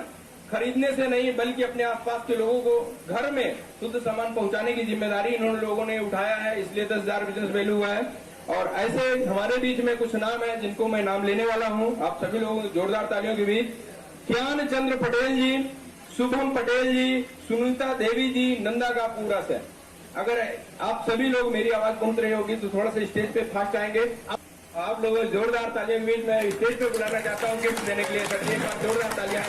खरीदने से नहीं, बल्कि अपने आसपास के लोगों को घर में शुद्ध सामान पहुंचाने की जिम्मेदारी इन्होंने लोगों ने उठाया है, इसलिए 10,000 बिजनेस वैल्यू हुआ है। और ऐसे हमारे बीच में कुछ नाम है जिनको मैं नाम लेने वाला हूं, आप सभी लोगों जोरदार तालियों के बीच। ज्ञान चंद्र पटेल जी, शुभम पटेल जी, सुनीता देवी जी, नंदा का पूरा से। अगर आप सभी लोग मेरी आवाज पहुंच रही होगी तो थोड़ा सा स्टेज पे फास्ट आएंगे। आप लोगों जोरदार तालियों के बीच मैं स्टेज पे बुलाना चाहता हूँ गिफ्ट देने के लिए। सर एक बार जोरदार तालियां।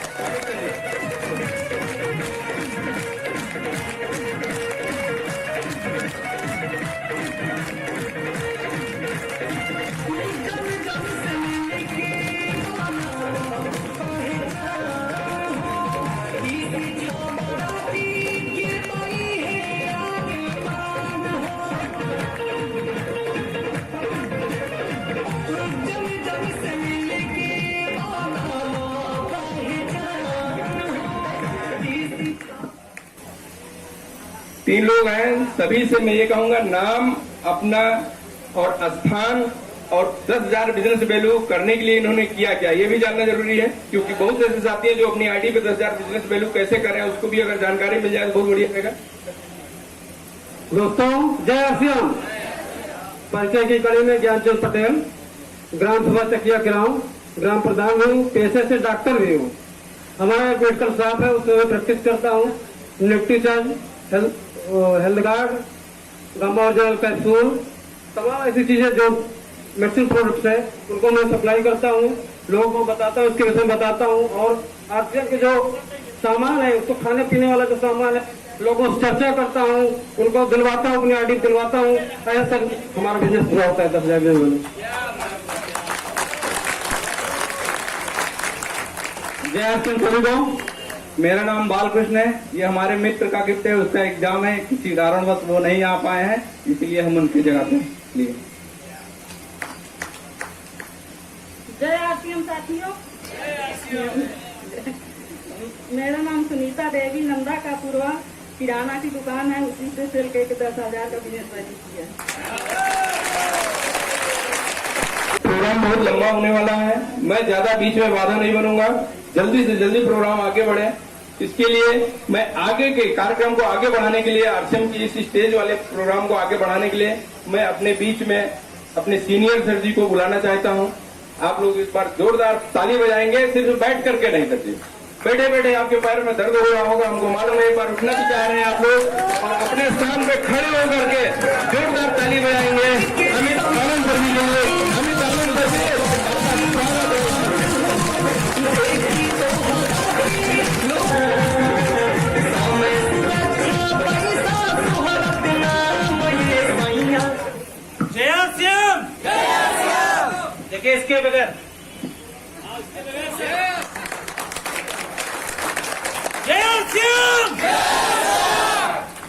तीन लोग हैं, सभी से मैं ये कहूंगा नाम अपना और स्थान और 10,000 बिजनेस वैल्यू करने के लिए इन्होंने किया क्या, ये भी जानना जरूरी है। क्योंकि बहुत से ऐसे साथी हैं जो अपनी आईडी पे 10,000 बिजनेस वैल्यू कैसे करें, उसको भी अगर जानकारी मिल जाए तो बहुत बढ़िया रहेगा। दोस्तों जय आरसीएम, परिचय की कड़ी में ज्ञानचंद पटेल, ग्राम सभा चकिया किराऊं, ग्राम प्रधान हूँ, पेशे से डॉक्टर भी हूँ। हमारा एक मेडिकल शॉप है, उसमें मैं प्रैक्टिस करता हूँ। Nutrition, health guard, gamma original capsule, तमाम ऐसी चीजें जो मेडिसिन प्रोडक्ट्स है उनको मैं सप्लाई करता हूँ, लोगों को बताता हूँ, इसके विषय में बताता हूँ। और आरसीएम के जो सामान है, उसको खाने पीने वाला जो सामान है, लोगों से चर्चा करता हूँ, उनको दिलवाता हूँ, अपनी आईडी दिलवाता हूँ। ऐसा हमारा बिजनेस पूरा होता है 10,000 में। जय आरसीएम सभी को। मेरा नाम बालकृष्ण है, ये हमारे मित्र का गिफ्ट है, उसका एग्जाम है, किसी कारणवश वो नहीं आ पाए हैं, इसलिए हम उनकी जगह पे लिए। जय आरसीएम साथियों, मेरा नाम सुनीता देवी, नंदा का पूर्वा, किराना की दुकान है, उसी से सेल करके 10,000 का बिजनेस वैल्यू किया। प्रोग्राम बहुत लंबा होने वाला है, मैं ज्यादा बीच में बाधा नहीं बनूंगा, जल्दी से जल्दी प्रोग्राम आगे बढ़े। इसके लिए मैं आगे के कार्यक्रम को आगे बढ़ाने के लिए, आरसीएम की इस स्टेज वाले प्रोग्राम को आगे बढ़ाने के लिए मैं अपने बीच में अपने सीनियर सर जी को बुलाना चाहता हूं। आप लोग इस बार जोरदार ताली बजाएंगे, सिर्फ बैठ करके नहीं सर जी, बैठे बैठे आपके पैर में दर्द हो रहा होगा, हमको मालूम है। एक बार उठना भी चाह रहे हैं आप लोग और अपने स्थान पे खड़े होकर के जोरदार ताली बजाएंगे। अमित आनंद सर जी के लिए, अमित आनंद सर जी देखिए इसके बगैर जय श्याम,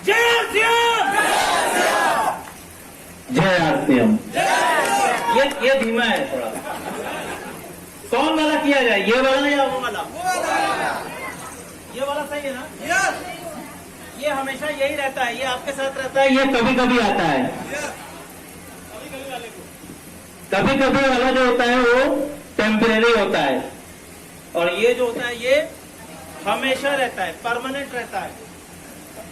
जय श्याम, जय आरसीएम। ये धीमा है थोड़ा, कौन वाला किया जाए, ये वाला या वो वाला? ये वाला सही है ना? ये हमेशा यही रहता है, ये आपके साथ रहता है, ये कभी कभी आता है, कभी कभी वाला जो होता है वो टेम्परेरी होता है, और ये जो होता है ये हमेशा रहता है, परमानेंट रहता है।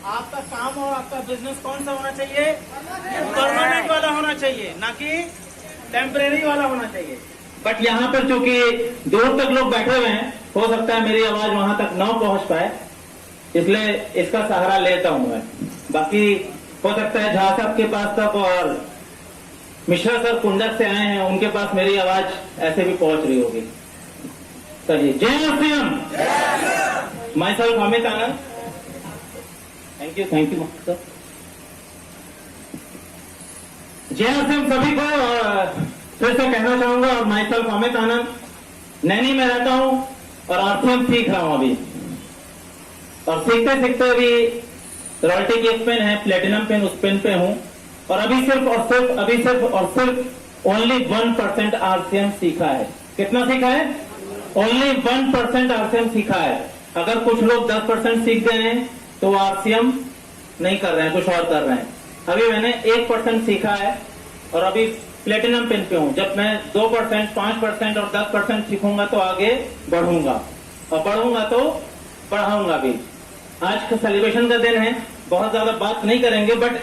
आपका काम और आपका बिजनेस कौन सा होना चाहिए? परमानेंट वाला होना चाहिए, ना कि टेम्परेरी वाला होना चाहिए। बट यहाँ पर चूंकि दूर तक लोग बैठे हुए हैं, हो सकता है मेरी आवाज वहां तक न पहुंच पाए, इसलिए इसका सहारा लेता हूं मैं। बाकी हो सकता है झा साहब के पास तक और मिश्रा सर कुंडक से आए हैं, उनके पास मेरी आवाज ऐसे भी पहुंच रही होगी। चलिए, जय Shriram. My self Amit Anand. Thank you sir. जय श्रीराम सभी को फिर से कहना चाहूंगा। और माई सेल्फ अमित आनंद, नैनी में रहता हूं और आरसीएम सीख रहा हूं अभी, और सीखते सीखते अभी रॉयल्टी की एक पेन है, प्लेटिनम पेन, उस पेन पे हूं। और अभी सिर्फ ओनली 1% आरसीएम सीखा है। कितना सीखा है? ओनली 1% आरसीएम सीखा है। अगर कुछ लोग 10% सीख गए हैं तो आरसीएम नहीं कर रहे हैं, कुछ और कर रहे हैं। अभी मैंने 1% सीखा है और अभी प्लेटिनम पेन पे हूं। जब मैं 2%, 5% और 10% सीखूंगा तो आगे बढ़ूंगा, और बढ़ूंगा तो पढ़ाऊंगा भी। आज का सेलिब्रेशन का दिन है, बहुत ज्यादा बात नहीं करेंगे, बट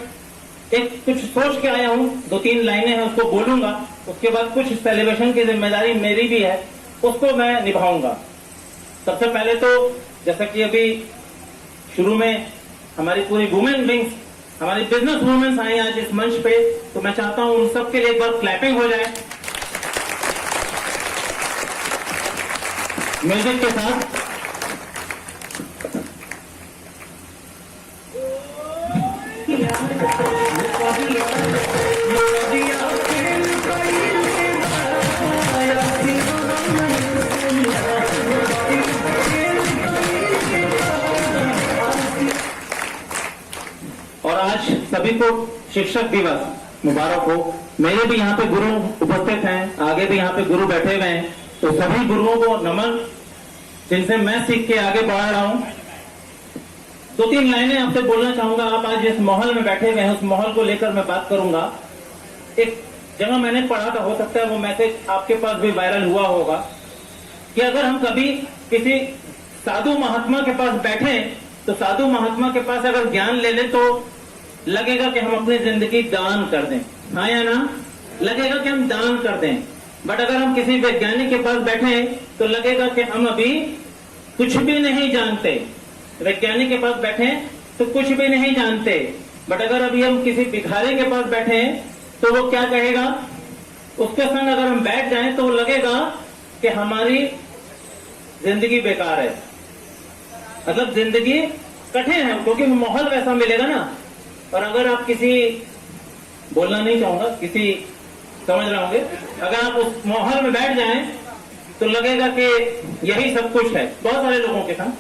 एक कुछ सोच के आया हूं, 2-3 लाइनें हैं उसको बोलूंगा। उसके बाद कुछ सेलिब्रेशन की जिम्मेदारी मेरी भी है, उसको मैं निभाऊंगा। सबसे पहले तो जैसा कि अभी शुरू में हमारी पूरी वुमेन विंग्स, हमारी बिजनेस वुमेन्स आई आज इस मंच पे, तो मैं चाहता हूं उन सबके लिए एक बार क्लैपिंग हो जाए म्यूजिक के साथ। और आज सभी को शिक्षक दिवस मुबारक हो। मेरे भी यहाँ पे गुरु उपस्थित हैं, आगे भी यहाँ पे गुरु बैठे हुए हैं, तो सभी गुरुओं को नमन, जिनसे मैं सीख के आगे बढ़ रहा हूँ। 2-3 लाइनें आपसे बोलना चाहूंगा। आप आज जिस माहौल में बैठे हुए हैं उस माहौल को लेकर मैं बात करूंगा। एक जगह मैंने पढ़ा था, हो सकता है वो मैसेज आपके पास भी वायरल हुआ होगा, कि अगर हम कभी किसी साधु महात्मा के पास बैठे तो साधु महात्मा के पास अगर ज्ञान ले ले तो लगेगा कि हम अपनी जिंदगी दान कर दें। हाँ या ना? लगेगा कि हम दान कर दें। बट अगर हम किसी वैज्ञानिक के पास बैठे तो लगेगा कि हम अभी कुछ भी नहीं जानते। वैज्ञानिक के पास बैठे तो कुछ भी नहीं जानते। बट अगर अभी हम किसी भिखारी के पास बैठे तो वो क्या कहेगा? उसके संग अगर हम बैठ जाएं तो लगेगा कि हमारी जिंदगी बेकार है, मतलब जिंदगी कठिन है, क्योंकि माहौल वैसा मिलेगा ना। और अगर आप किसी, बोलना नहीं चाहूंगा, किसी समझ रहे होंगे, अगर आप उस माहौल में बैठ जाएं तो लगेगा कि यही सब कुछ है बहुत सारे लोगों के संग।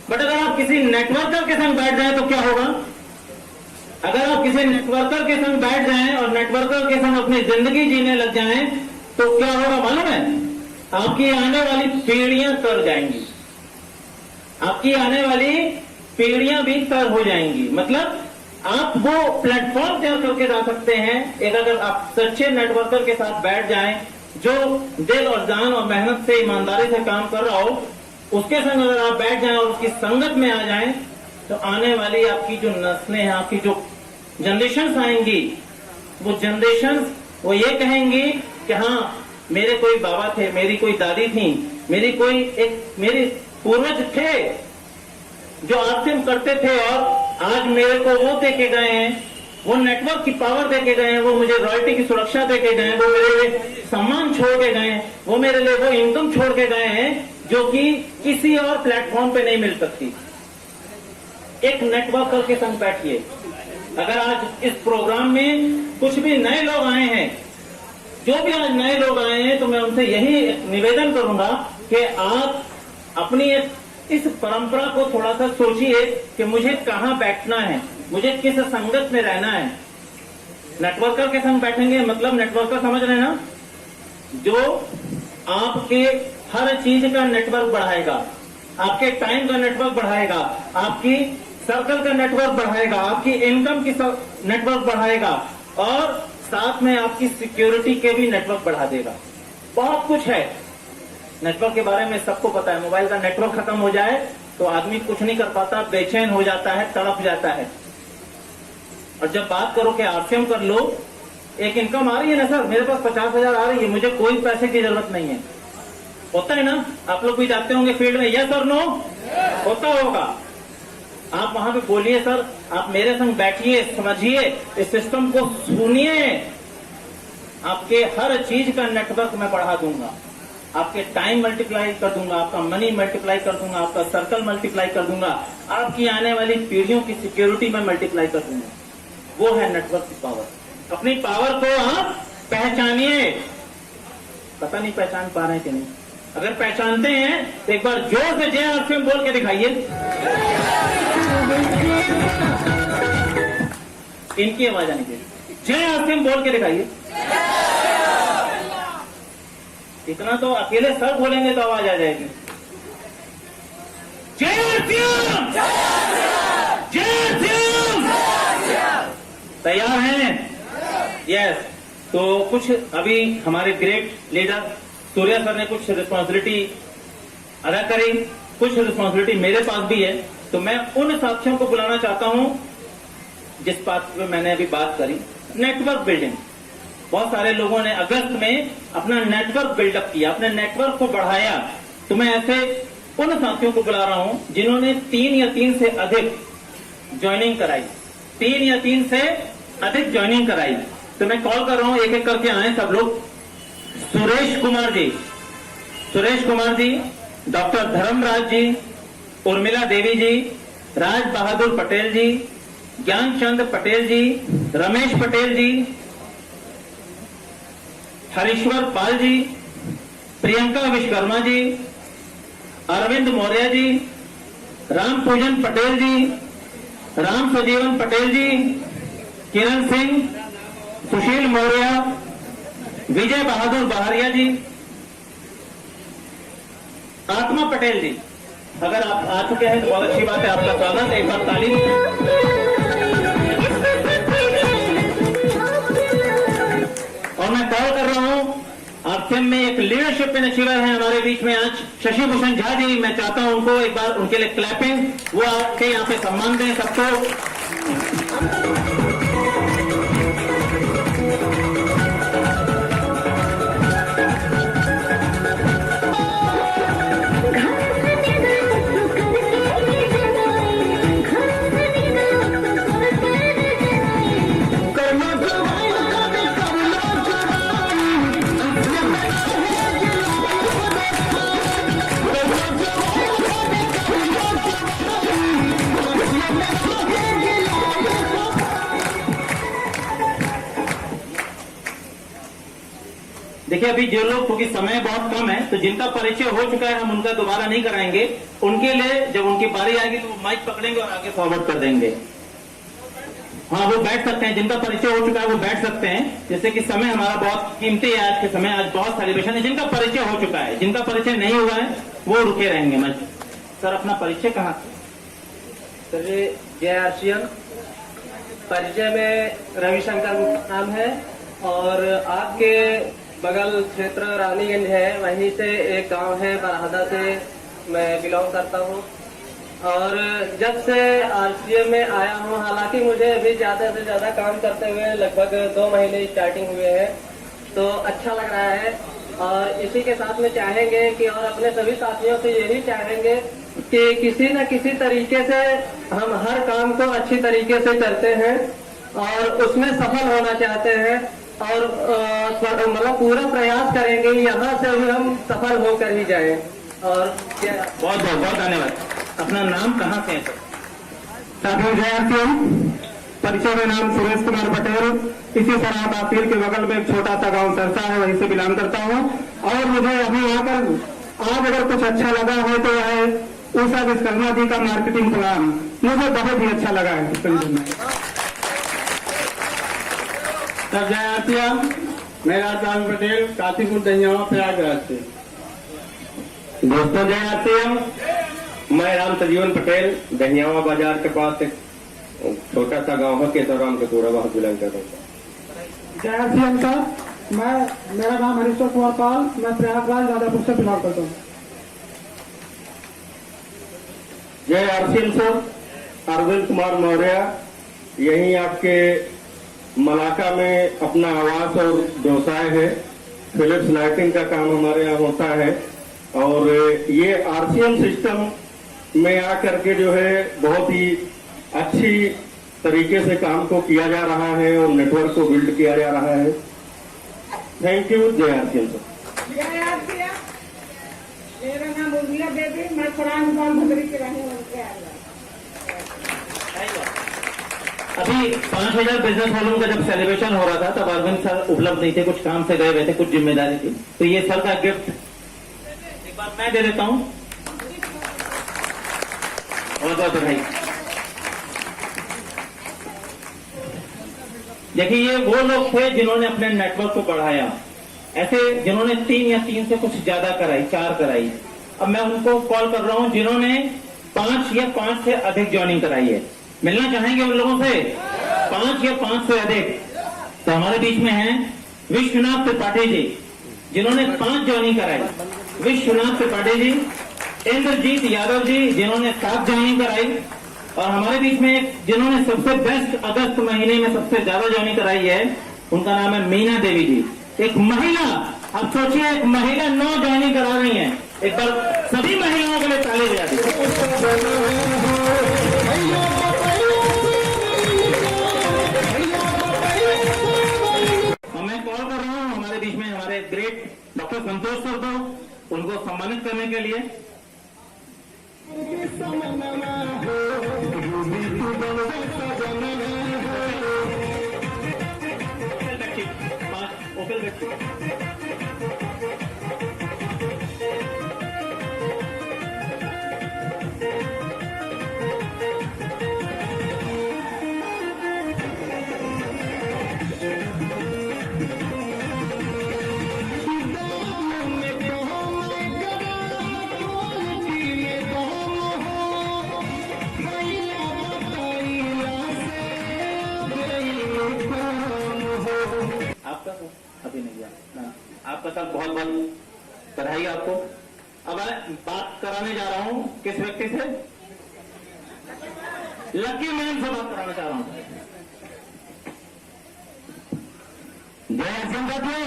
बट अगर आप किसी नेटवर्कर के संग बैठ जाएं तो क्या होगा? अगर आप किसी नेटवर्कर के संग बैठ जाएं और नेटवर्कर के संग अपनी जिंदगी जीने लग जाएं तो क्या होगा मालूम है? आपकी आने वाली पीढ़ियां तर जाएंगी, आपकी आने वाली पीढ़ियां भी तर हो जाएंगी। मतलब आप वो प्लेटफॉर्म तैयार करके जा सकते हैं। एक अगर आप सच्चे नेटवर्कर के साथ बैठ जाएं जो दिल और जान और मेहनत से ईमानदारी से काम कर रहा हो, उसके संग अगर आप बैठ जाएं और उसकी संगत में आ जाएं, तो आने वाली आपकी जो नस्लें हैं, आपकी जो जनरेशन आएंगी, वो जनरेशन वो ये कहेंगी कि हाँ, मेरे कोई बाबा थे, मेरी कोई दादी थी, मेरे पूर्वज थे जो आरसीएम करते थे, और आज मेरे को वो दे के गए हैं, वो नेटवर्क की पावर दे के गए हैं, वो मुझे रॉयल्टी की सुरक्षा दे के गए हैं, वो मेरे लिए सम्मान छोड़ के गए हैं, वो मेरे लिए वो इनकम छोड़ के गए हैं जो कि किसी और प्लेटफॉर्म पे नहीं मिल सकती। एक नेटवर्कर के संग बैठिए। अगर आज इस प्रोग्राम में कुछ भी नए लोग आए हैं, जो भी आज नए लोग आए हैं, तो मैं उनसे यही निवेदन करूंगा कि आप अपनी इस परंपरा को थोड़ा सा सोचिए कि मुझे कहाँ बैठना है, मुझे किस संगत में रहना है। नेटवर्कर के संग बैठेंगे मतलब नेटवर्कर समझ रहे हैं ना, जो आपके हर चीज का नेटवर्क बढ़ाएगा, आपके टाइम का नेटवर्क बढ़ाएगा, आपकी सर्कल का नेटवर्क बढ़ाएगा, आपकी इनकम की नेटवर्क बढ़ाएगा, और साथ में आपकी सिक्योरिटी के भी नेटवर्क बढ़ा देगा। बहुत कुछ है नेटवर्क के बारे में, सबको पता है। मोबाइल का नेटवर्क खत्म हो जाए तो आदमी कुछ नहीं कर पाता, बेचैन हो जाता है, तड़प जाता है। और जब बात करो कि आरसीएम कर लो, एक इनकम आ रही है ना सर, मेरे पास 50,000 आ रही है, मुझे कोई पैसे की जरूरत नहीं है, होता है ना? आप लोग भी जाते होंगे फील्ड में, यस और नो? होता होगा। आप वहां पे बोलिए सर, आप मेरे संग बैठिए, समझिए, इस सिस्टम को सुनिए, आपके हर चीज का नेटवर्क मैं बढ़ा दूंगा, आपके टाइम मल्टीप्लाई कर दूंगा, आपका मनी मल्टीप्लाई कर दूंगा, आपका सर्कल मल्टीप्लाई कर दूंगा, आपकी आने वाली पीढ़ियों की सिक्योरिटी में मल्टीप्लाई कर दूंगा। वो है नेटवर्क की पावर। अपनी पावर को आप पहचानिए। पता नहीं पहचान पा रहे हैं कि नहीं? अगर पहचानते हैं तो एक बार जोर से जय आरसीएम बोल के दिखाइए। इनकी आवाज आनी चाहिए, जय आरसीएम बोल के दिखाइए। इतना तो अकेले सर बोलेंगे तो आवाज आ जाएगी। जय आरसीएम, जय आरसीएम। तैयार हैं? यस। तो कुछ अभी हमारे ग्रेट लीडर सूर्या सर ने कुछ रिस्पॉन्सिबिलिटी अदा करी, कुछ रिस्पॉन्सिबिलिटी मेरे पास भी है। तो मैं उन साथियों को बुलाना चाहता हूं जिस बात पे मैंने अभी बात करी, नेटवर्क बिल्डिंग। बहुत सारे लोगों ने अगस्त में अपना नेटवर्क बिल्डअप किया, अपने नेटवर्क को बढ़ाया। तो मैं ऐसे उन साथियों को बुला रहा हूं जिन्होंने 3 या 3 से अधिक ज्वाइनिंग कराई, 3 या 3 से अधिक ज्वाइनिंग कराई। तो मैं कॉल कर रहा हूं, एक एक करके आए सब लोग। सुरेश कुमार जी, सुरेश कुमार जी, डॉक्टर धर्मराज जी, उर्मिला देवी जी, राज बहादुर पटेल जी, ज्ञानचंद पटेल जी, रमेश पटेल जी, हरीश्वर पाल जी, प्रियंका विश्वकर्मा जी, अरविंद मौर्य जी, राम पूजन पटेल जी, राम सजीवन पटेल जी, किरण सिंह, सुशील मौर्य, विजय बहादुर बहारिया जी, आत्मा पटेल जी। अगर आप आ चुके हैं तो बहुत अच्छी बात है, आपका स्वागत है। एक बार ताली। और मैं कॉल कर रहा हूं, आरसीएम में एक लीडरशिप में अचीवर है हमारे बीच में आज, शशि भूषण झा जी। मैं चाहता हूं उनको एक बार, उनके लिए क्लैपिंग, वो आके यहाँ पे सम्मान दें सबको। देखिए, अभी जो लोग, क्योंकि समय बहुत कम है, तो जिनका परिचय हो चुका है हम उनका दोबारा नहीं कराएंगे। उनके लिए जब उनकी बारी आएगी तो वो माइक पकड़ेंगे और आगे फॉरवर्ड कर देंगे। हाँ, वो बैठ सकते हैं, जिनका परिचय हो चुका है वो बैठ सकते हैं। जैसे कि समय हमारा बहुत कीमती है आज के समय, आज बहुत सेलिब्रेशन है। जिनका परिचय हो चुका है, जिनका परिचय नहीं हुआ है वो रुके रहेंगे। मैं सर, अपना परिचय कहाँ? सर, जय आरसीएम। परिचय में रविशंकर नाम है और आपके बगल क्षेत्र रानीगंज है, वहीं से एक गांव है बरहदा से मैं बिलोंग करता हूं। और जब से आरसीएम में आया हूं, हालांकि मुझे अभी ज्यादा से ज्यादा काम करते हुए लगभग 2 महीने स्टार्टिंग हुए हैं, तो अच्छा लग रहा है। और इसी के साथ में चाहेंगे कि और अपने सभी साथियों से यही चाहेंगे कि किसी न किसी तरीके से हम हर काम को अच्छी तरीके से करते हैं और उसमें सफल होना चाहते हैं और मतलब पूरा प्रयास करेंगे यहाँ से भी हम सफल होकर ही जाएं। और बहुत बहुत बहुत धन्यवाद। अपना नाम कहाँ से है? साथियों जय आरसीएम। परिचय में नाम सुरेश कुमार पटेल, इसी तरह तहसील के बगल में एक छोटा सा गांव सरसा है, वहीं से बिलोंग करता हूं। और मुझे अभी आकर आज अगर कुछ अच्छा लगा है तो यह है उषा विश्वकर्मा जी का मार्केटिंग प्लान, मुझे बहुत ही अच्छा लगा है। सब जय आरसीएम। मेरा नाम पटेल, काशीपुर दहियावा प्रयागराज से। दोस्तों जय आरसीएम। मैं राम सजीवन पटेल, दहियावा बाजार के पास एक छोटा सा गांव है केसराम के पूरा, वहां बिलोंग करता हूँ। जय आरसीएम सर। मेरा नाम हरीश्वर कुमार पाल, मैं प्रयागराज राजापुर से बिलोंग करता हूँ। जय आरसीएम सर। अरविंद कुमार मौर्य, यही आपके मलाका में अपना आवास और व्यवसाय है। फिलिप्स लाइटिंग का काम हमारे यहाँ होता है और ये आरसीएम सिस्टम में आकर के जो है बहुत ही अच्छी तरीके से काम को किया जा रहा है और नेटवर्क को बिल्ड किया जा रहा है। Thank you. जय आरसीएम सर। जय आरसीएम। मेरा नाम उर्मिला देवी, मैं फरान भदरी के रहने वाले हैं। अभी 5000 बिजनेस वालों का जब सेलिब्रेशन हो रहा था तब अरविंद सर उपलब्ध नहीं थे, कुछ काम से गए हुए थे, कुछ जिम्मेदारी थी, तो ये सर का गिफ्ट एक बार मैं दे देता हूं। और बहुत बधाई। देखिए ये वो लोग थे जिन्होंने अपने नेटवर्क को बढ़ाया, ऐसे जिन्होंने 3 या 3 से कुछ ज्यादा कराई, 4 कराई। अब मैं उनको कॉल कर रहा हूं जिन्होंने 5 या 5 से अधिक ज्वाइनिंग कराई है। मिलना चाहेंगे उन लोगों से? 5 या 5 से अधिक। तो हमारे बीच में हैं विश्वनाथ त्रिपाठी जी, जिन्होंने 5 ज्वाइनिंग कराई। विश्वनाथ त्रिपाठी जी। इंद्रजीत यादव जी, जिन्होंने 7 ज्वाइनिंग कराई। और हमारे बीच में जिन्होंने सबसे बेस्ट अगस्त महीने में सबसे ज्यादा ज्वाइनिंग कराई है, उनका नाम है मीना देवी जी। एक महिला, अब सोचिए एक महिला 9 ज्वाइनिंग करा रही है। एक बार सभी महिलाओं के लिए ताली बजा दीजिए। मैं कॉल कर रहा हूँ हमारे बीच में हमारे ग्रेट डॉक्टर संतोष सर को, उनको सम्मानित करने के लिए। ओपन अभी नहीं गया। आपका सर बहुत बहुत बधाई आपको। अब मैं बात कराने जा रहा हूं किस व्यक्ति से? लकी मैन से बात कराना चाह रहा हूं। जय सिंह साथियों।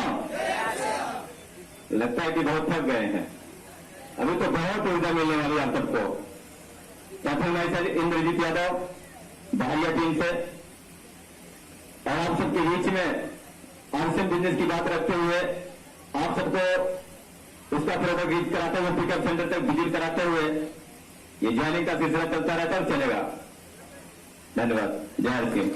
लगता है कि बहुत थक गए हैं, अभी तो बहुत ऊर्जा मिलने वाली है आप सबको। साथियों मैं सर इंद्रजीत यादव बहरिया टीम से, और आप सबके बीच में आरसीएम बिजनेस की बात रखते हुए आप सबको उसका प्रोडक्ट विजिट कराते हुए, पिकअप सेंटर तक विजिट कराते हुए ये ज्वाइनिंग का सिलसिला चलता रहता है और चलेगा। धन्यवाद। जय आरसीएम।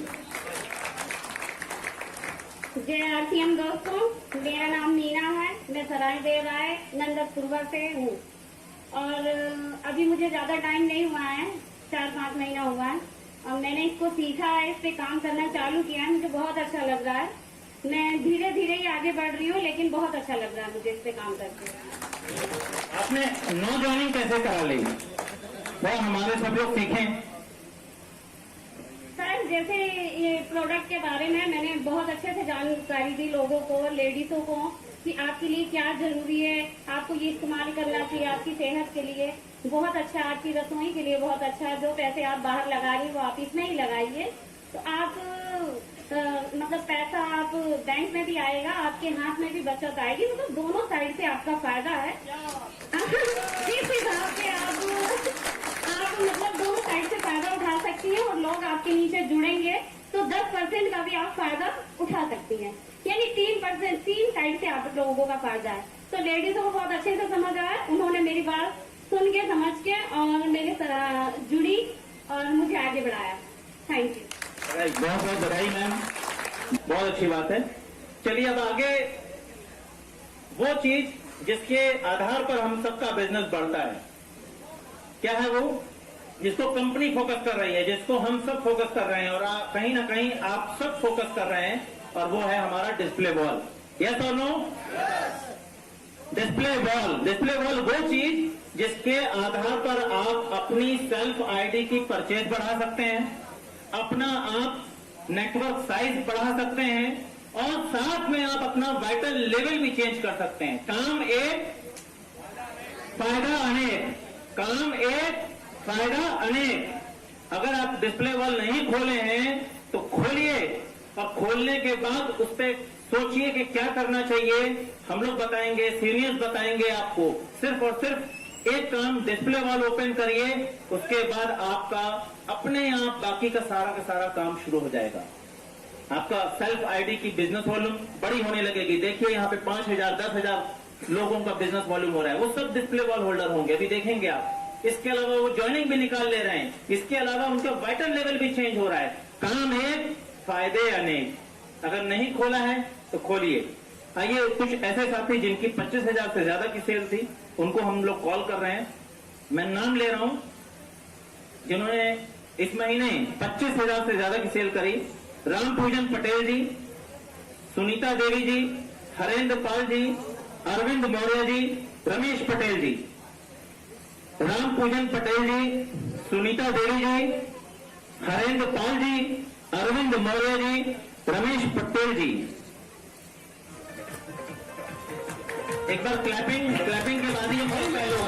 जय आरसीएम दोस्तों, मेरा नाम मीना है, मैं सराय देव राय नंदपुरवा से हूँ। और अभी मुझे ज्यादा टाइम नहीं हुआ है, 4-5 महीना हुआ है, और मैंने इसको सीखा है, इस पे काम करना चालू किया है। मुझे बहुत अच्छा लग रहा है। मैं धीरे धीरे ही आगे बढ़ रही हूँ, लेकिन बहुत अच्छा लग रहा है मुझे इस पे काम करके। आपने 9 ज्वाइनिंग कैसे करा ली, वो हमारे सब लोग सीखें। सर जैसे ये प्रोडक्ट के बारे में मैंने बहुत अच्छे से जानकारी दी लोगों को, लेडीजों को, कि आपके लिए क्या जरूरी है, आपको ये इस्तेमाल करना चाहिए आपकी सेहत के लिए। बहुत अच्छा, आपकी रसोई के लिए बहुत अच्छा है। जो पैसे आप बाहर लगा रही है वो आप इसमें ही लगाइए, तो आप मतलब पैसा आप बैंक में भी आएगा, आपके हाथ में भी बचत आएगी। मतलब दोनों साइड से आपका फायदा है। इस हिसाब से आप मतलब दोनों साइड से फायदा उठा सकती हैं और लोग आपके नीचे जुड़ेंगे तो 10% का भी आप फायदा उठा सकती हैं। यानी 3%, 3 साइड से आप लोगों का फायदा है। तो लेडीजों को बहुत अच्छे से समझ आया, उन्होंने मेरी बात सुन के समझ के और मेरे जुड़ी और मुझे आगे बढ़ाया। Thank you. बहुत बहुत बधाई मैम, बहुत अच्छी बात है। चलिए अब आगे वो चीज जिसके आधार पर हम सबका बिजनेस बढ़ता है, क्या है वो? जिसको कंपनी फोकस कर रही है, जिसको हम सब फोकस कर रहे हैं और कहीं ना कहीं आप सब फोकस कर रहे हैं, और वो है हमारा डिस्प्ले वॉल। यस और no? Display wall. Display wall वो चीज जिसके आधार पर आप अपनी सेल्फ आईडी की परचेज बढ़ा सकते हैं, अपना आप नेटवर्क साइज बढ़ा सकते हैं और साथ में आप अपना वाइटल लेवल भी चेंज कर सकते हैं। काम एक, फायदा अनेक। काम एक, फायदा अनेक। अगर आप डिस्प्ले वॉल नहीं खोले हैं तो खोलिए, और खोलने के बाद उस पर सोचिए कि क्या करना चाहिए। हम लोग बताएंगे, सीनियर्स बताएंगे आपको। सिर्फ और सिर्फ एक काम, डिस्प्ले वॉल ओपन करिए, उसके बाद आपका अपने आप बाकी का सारा काम शुरू हो जाएगा। आपका सेल्फ आईडी की बिजनेस वॉल्यूम बड़ी होने लगेगी। देखिए यहाँ पे 5,000, 10,000 लोगों का बिजनेस वॉल्यूम हो रहा है, वो सब डिस्प्ले वॉल होल्डर होंगे। अभी देखेंगे आप। इसके अलावा वो ज्वाइनिंग भी निकाल ले रहे हैं, इसके अलावा उनका वाइटल लेवल भी चेंज हो रहा है। काम एक, फायदे अनेक। अगर नहीं खोला है तो खोलिए। आइए, कुछ ऐसे साथी जिनकी 25,000 से ज्यादा की सेल थी, उनको हम लोग कॉल कर रहे हैं। मैं नाम ले रहा हूं जिन्होंने इस महीने 25,000 से ज्यादा की सेल करी। राम पूजन पटेल जी, सुनीता देवी जी, हरेंद्र पाल जी, अरविंद मौर्य जी, रमेश पटेल जी। राम पूजन पटेल जी, सुनीता देवी जी, हरेंद्र पाल जी, अरविंद मौर्य जी, रमेश पटेल जी। एक बार क्लैपिंग के बाद ये बहुत पहले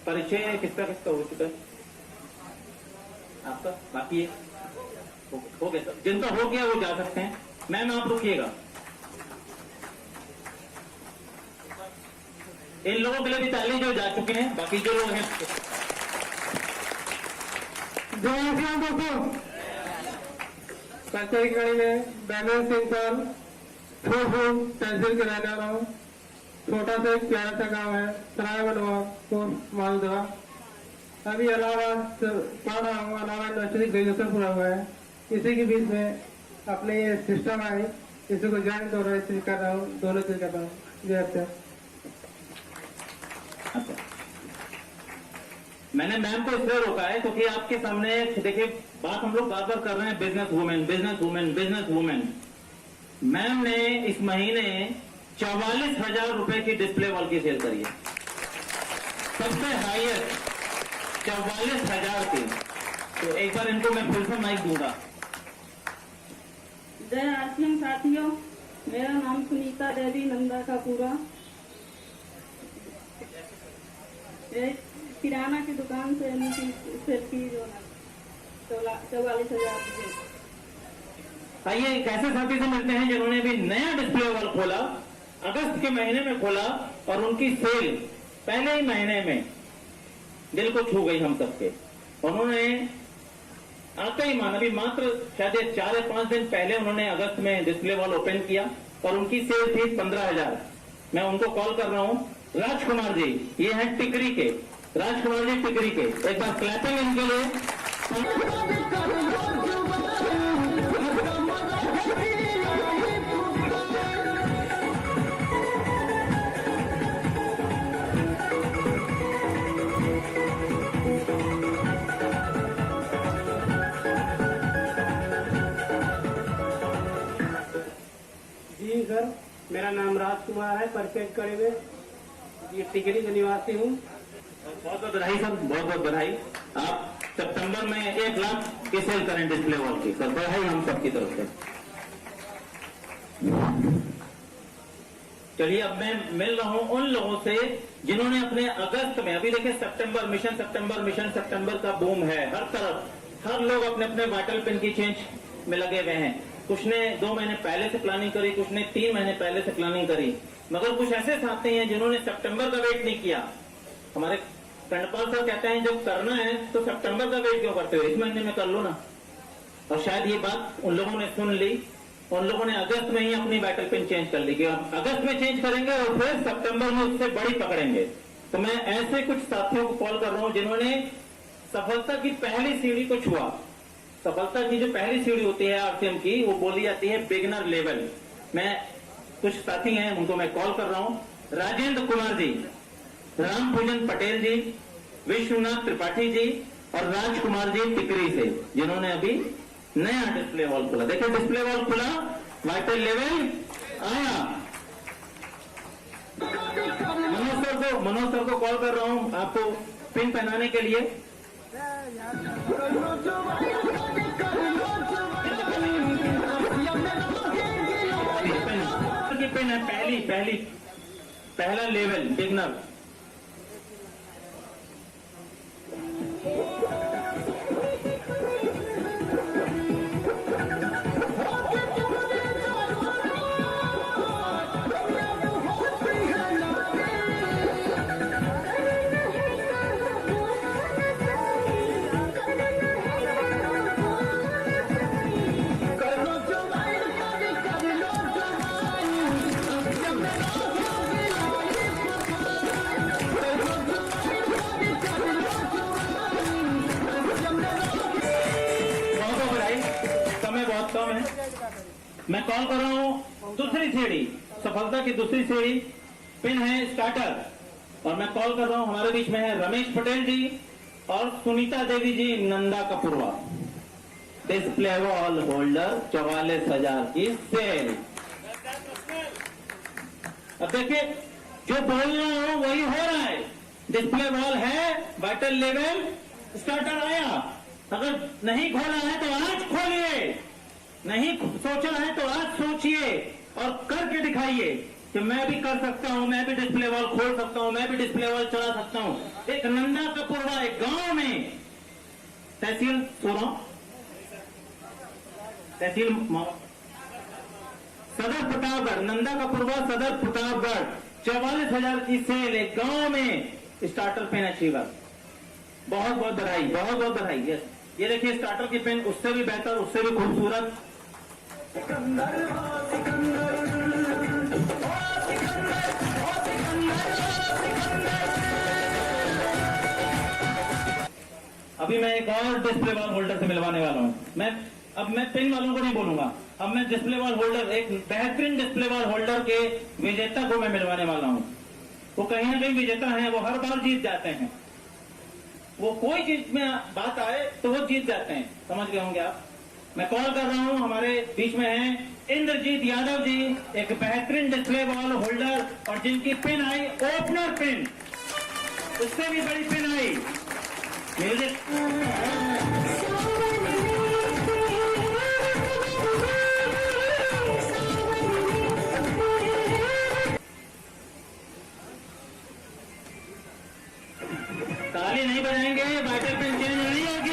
परिचय किसका हो चुका है आपका? बाकी है? हो गया सब। जिनका हो गया वो जा सकते हैं। मैम आप रुकिएगा, इन लोगों के लिए भी ताली जो जा चुके हैं, बाकी जो लोग हैं। दोस्तों, पंचायत गाड़ी में बैलेंस सिंह पर तहसील के रहने वाला हूँ। छोटा सा एक प्यारा सा गाँव है, सराय बनवा को मालदवा। अभी इलाहाबाद पढ़ रहा हूँ, इलाहाबाद यूनिवर्सिटी ग्रेजुएशन पूरा हुआ है। इसी के बीच में अपने ये सिस्टम आई, इसी को ज्वाइन कर रहा हूँ, दोनों चीज कर रहा हूँ। जी अच्छा, मैंने मैम को इसलिए रोका है क्योंकि आपके सामने देखिए बात हम लोग बार बार कर रहे हैं, business women, business women, business women. Ma'am ने इस महीने 44,000 रुपए की डिस्प्ले वॉल की सेल करी है, सबसे हाईएस्ट 44,000 की। तो एक बार इनको मैं फिर से माइक दूंगा। जय आरसीएम साथियों, मेरा नाम सुनीता देवी नंदा का पूरा। एक किराना की दुकान से सेल की जो 44,000 रुपये। आइए एक ऐसे साथी से मिलते हैं जिन्होंने भी नया डिस्प्ले वॉल खोला, अगस्त के महीने में खोला, और उनकी सेल पहले ही महीने में दिल को छू गई हम सबके। उन्होंने आते ही अभी मात्र शायद 4 या 5 दिन पहले उन्होंने अगस्त में डिस्प्ले वॉल ओपन किया और उनकी सेल थी 15,000। मैं उनको कॉल कर रहा हूं राजकुमार जी, ये हैं टिकरी के, राजकुमार जी टिकरी के, एक बार क्लैपिंग इनके लिए। जी सर, मेरा नाम राजकुमार है, परफेक्ट कड़े में ये टिकरी का निवासी हूँ। बहुत बहुत बधाई सर, बहुत बहुत बधाई। आप सितंबर में 1 लाख की सेल करें डिस्प्ले वॉल की, सर बधाई हम सबकी तरफ से। चलिए अब मैं मिल रहा हूं उन लोगों से जिन्होंने अपने अगस्त में, अभी देखिए सितंबर मिशन सितंबर का बूम है हर तरफ, हर लोग अपने अपने वाइटल पिन की चेंज में लगे हुए हैं। कुछ ने 2 महीने पहले से प्लानिंग करी, कुछ ने 3 महीने पहले से प्लानिंग करी, मगर कुछ ऐसे साथी हैं जिन्होंने सितंबर का वेट नहीं किया। हमारे कंडपाल सर कहते हैं जब करना है तो सितंबर का वेट क्यों करते हो, इस महीने में कर लो ना। और शायद ये बात उन लोगों ने सुन ली, उन लोगों ने अगस्त में ही अपनी बैटल पिन चेंज कर ली कि हम अगस्त में चेंज करेंगे और फिर सितंबर में उससे बड़ी पकड़ेंगे। तो मैं ऐसे कुछ साथियों को कॉल कर रहा हूं जिन्होंने सफलता की पहली सीढ़ी को छुआ। सफलता की जो पहली सीढ़ी होती है आरसीएम की, वो बोली जाती है बिगिनर लेवल। मैं कुछ साथी हैं उनको मैं कॉल कर रहा हूं। राजेंद्र कुमार जी, राम पूजन पटेल जी, विश्वनाथ त्रिपाठी जी और राजकुमार जी टिकरी से, जिन्होंने अभी नया डिस्प्ले वॉल खुला। देखिए डिस्प्ले वॉल खुला, वाइटल लेवल आया। मनोज सर को कॉल कर रहा हूं आपको पिन पहनाने के लिए। की पिन है पहला लेवल बिगनर। बहुत कम है। मैं कॉल कर रहा हूं दूसरी सीढ़ी, सफलता की दूसरी सीढ़ी पिन है स्टार्टर, और मैं कॉल कर रहा हूं, हमारे बीच में है रमेश पटेल जी और सुनीता देवी जी नंदा कपूरवा। डिस्प्ले वॉल होल्डर 44,000 की सेल। अब देखिए जो बोल रहा हूं वही हो रहा है। डिस्प्ले वॉल है, वाइटल लेवल, स्टार्टर आया। अगर नहीं खोला है तो आज खोलिए, नहीं सोचा है तो आज सोचिए और करके दिखाइए कि मैं भी कर सकता हूं, मैं भी डिस्प्ले वॉल खोल सकता हूं, मैं भी डिस्प्ले वॉल चला सकता हूं। एक नंदा कपूरवा एक गांव में, तहसील सोरा, तहसील सदर प्रतापगढ़, नंदा कपूरवा सदर प्रतापगढ़, 44,000 की सेल एक गांव में स्टार्टर पिन अचीवर। बहुत बहुत बधाई, बहुत बहुत बधाई। ये देखिए स्टार्टर की पिन उससे भी बेहतर, उससे भी खूबसूरत। अभी मैं एक और डिस्प्ले वॉल होल्डर से मिलवाने वाला हूं। अब मैं पिन वालों को नहीं बोलूंगा, अब मैं डिस्प्ले वॉल होल्डर, एक बेहतरीन डिस्प्ले वॉल होल्डर के विजेता को मैं मिलवाने वाला हूं। वो कहीं ना कहीं विजेता हैं, वो हर बार जीत जाते हैं। वो कोई चीज में बात आए तो वो जीत जाते हैं, समझ गए होंगे आप। मैं कॉल कर रहा हूं, हमारे बीच में हैं इंद्रजीत यादव जी, एक बेहतरीन डिस्प्ले वॉल होल्डर, और जिनकी पिन आई ओपनर पिन, उससे भी बड़ी पिन आई। म्यूजिक ताली नहीं बजाएंगे, वाइटल पिन चेंज नहीं होगी।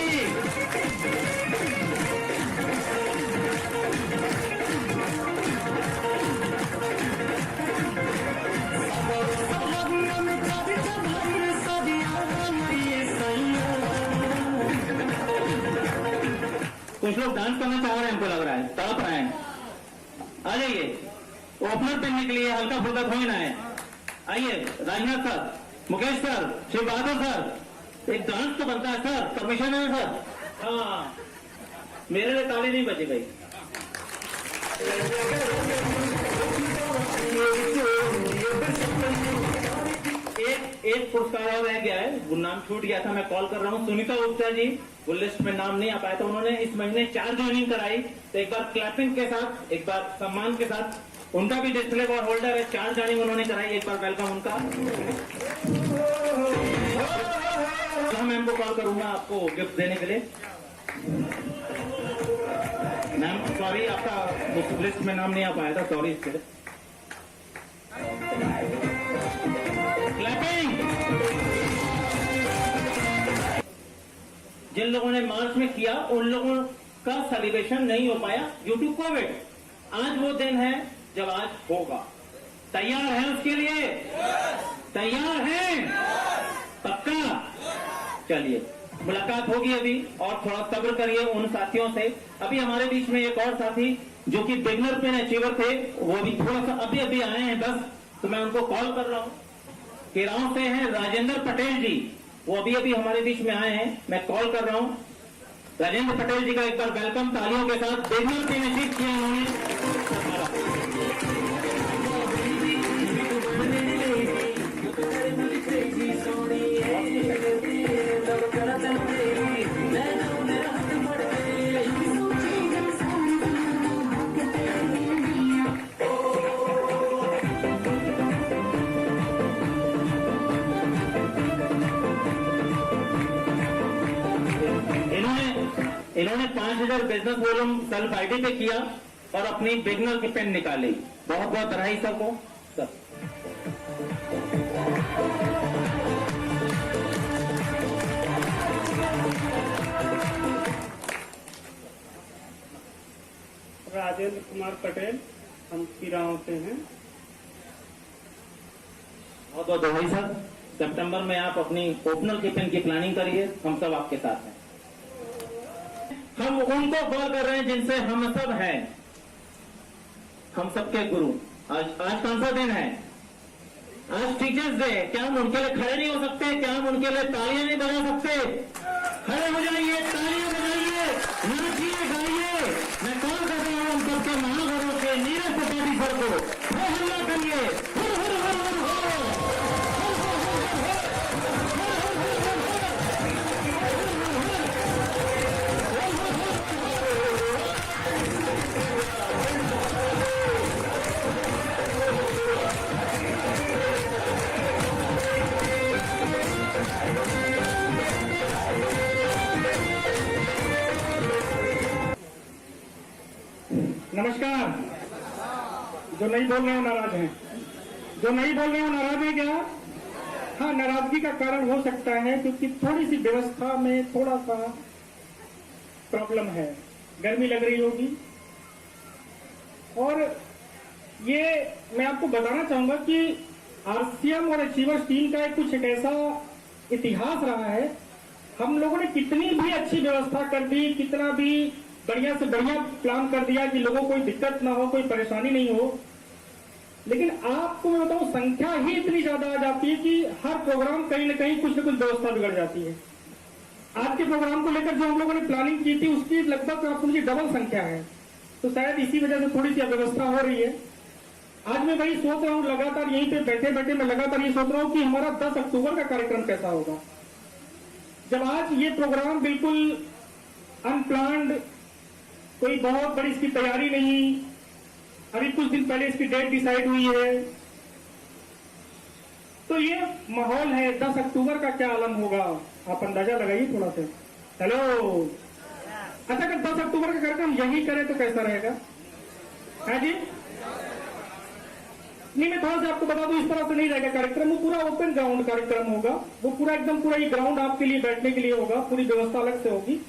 कुछ लोग डांस करना चाह रहे हैं, हमको लग रहा है, तड़प रहे हैं। आ जाइए, ओपनर पिन के लिए हल्का फुल्का खोना है। आइए राजनाथ सर, मुकेश सर, शिव बहादुर सर, एक डांस तो बनता है सर, परमिशन है सर? हाँ, मेरे लिए ताली नहीं बजी भाई। एक पुरस्कार और रह गया है, वो नाम छूट गया था, मैं कॉल कर रहा हूँ। सुनीता गुप्ता जी, वो लिस्ट में नाम नहीं आ पाया, तो उन्होंने इस महीने 4 ज्वाइनिंग कराई। तो एक बार क्लैपिंग के साथ, एक बार सम्मान के साथ, उनका भी डिस्प्ले और होल्डर है, 4 ज्वाइनिंग उन्होंने कराई, एक बार वेलकम उनका। तो मैम को कॉल करूंगा आपको गिफ्ट देने के लिए। मैम सॉरी, आपका उस लिस्ट में नाम नहीं आ पाया था, सॉरी इसके लिए। क्लैपिंग। जिन लोगों ने मार्च में किया उन लोगों का सेलिब्रेशन नहीं हो पाया ड्यू टू कोविड। आज वो दिन है जब आज होगा। तैयार हैं उसके लिए? तैयार हैं? पक्का? चलिए, मुलाकात होगी अभी, और थोड़ा सब्र करिए उन साथियों से। अभी हमारे बीच में एक और साथी जो कि बिगनर पेन अचीवर थे, वो भी थोड़ा सा अभी आए हैं बस, तो मैं उनको कॉल कर रहा हूँ। केराव से हैं राजेंद्र पटेल जी, वो अभी हमारे बीच में आए हैं, मैं कॉल कर रहा हूँ। राजेंद्र पटेल जी का एक बार वेलकम तालियों के साथ। बिगनर पेन अचीव किया उन्होंने। इन्होंने 5000 बिजनेस वॉल्यूम सेल्फ आईडी पे किया और अपनी बिगनर की पेन निकाली। बहुत बहुत बधाई सबको सर। राजेंद्र कुमार पटेल, हम किराओं से हैं। बहुत बहुत बधाई सर। सितंबर में आप अपनी ओपनर की पेन की प्लानिंग करिए, हम सब आपके साथ हैं। हम उनको कॉल कर रहे हैं जिनसे हम सब हैं, हम सबके गुरु। आज कौन सा दिन है? आज टीचर्स डे। क्या हम उनके लिए खड़े नहीं हो सकते? क्या हम उनके लिए तालियां नहीं बजा सकते? खड़े हो जाइए, तालियां बजाइए, नाचिए, गाइए। मैं कॉल कर रहा हूं हम सबके महागुरु के नीरज त्रिपाठी सर को। हल्ला करिए। नमस्कार। जो नहीं बोल रहे हो नाराज हैं? जो नहीं बोल रहे हो नाराज है क्या? हाँ, नाराजगी का कारण हो सकता है क्योंकि थोड़ी सी व्यवस्था में थोड़ा सा प्रॉब्लम है। गर्मी लग रही होगी, और ये मैं आपको बताना चाहूंगा कि आरसीएम और अचीवर्स टीम का कुछ एक ऐसा इतिहास रहा है। हम लोगों ने कितनी भी अच्छी व्यवस्था कर दी, कितना भी बढ़िया से बढ़िया प्लान कर दिया कि लोगों को कोई दिक्कत ना हो, कोई परेशानी नहीं हो, लेकिन आपको मैं बताऊं संख्या ही इतनी ज्यादा आ जाती है कि हर प्रोग्राम कहीं ना कहीं कुछ न कुछ व्यवस्था बिगड़ जाती है। आज के प्रोग्राम को लेकर जो हम लोगों ने प्लानिंग की थी उसकी लगभग आप समझिए डबल संख्या है, तो शायद इसी वजह से थोड़ी सी अव्यवस्था हो रही है। आज मैं वही सोच रहा हूँ, लगातार यहीं पे बैठे बैठे मैं लगातार ये सोच रहा हूँ कि हमारा 10 अक्टूबर का कार्यक्रम कैसा होगा, जब आज ये प्रोग्राम बिल्कुल अनप्लान्ड, कोई बहुत बड़ी इसकी तैयारी नहीं, अभी कुछ दिन पहले इसकी डेट डिसाइड हुई है। तो ये माहौल है, 10 अक्टूबर का क्या आलम होगा आप अंदाजा लगाइए थोड़ा सा। हेलो, अच्छा अगर 10 अक्टूबर का कार्यक्रम यही करें तो कैसा रहेगा? है जी? नहीं, मैं थोड़ा सा आपको बता दूं, इस तरह से नहीं रहेगा कार्यक्रम। वो पूरा ओपन ग्राउंड कार्यक्रम होगा, वो पूरा एकदम पूरा ये ग्राउंड आपके लिए बैठने के लिए होगा, पूरी व्यवस्था अलग से होगी।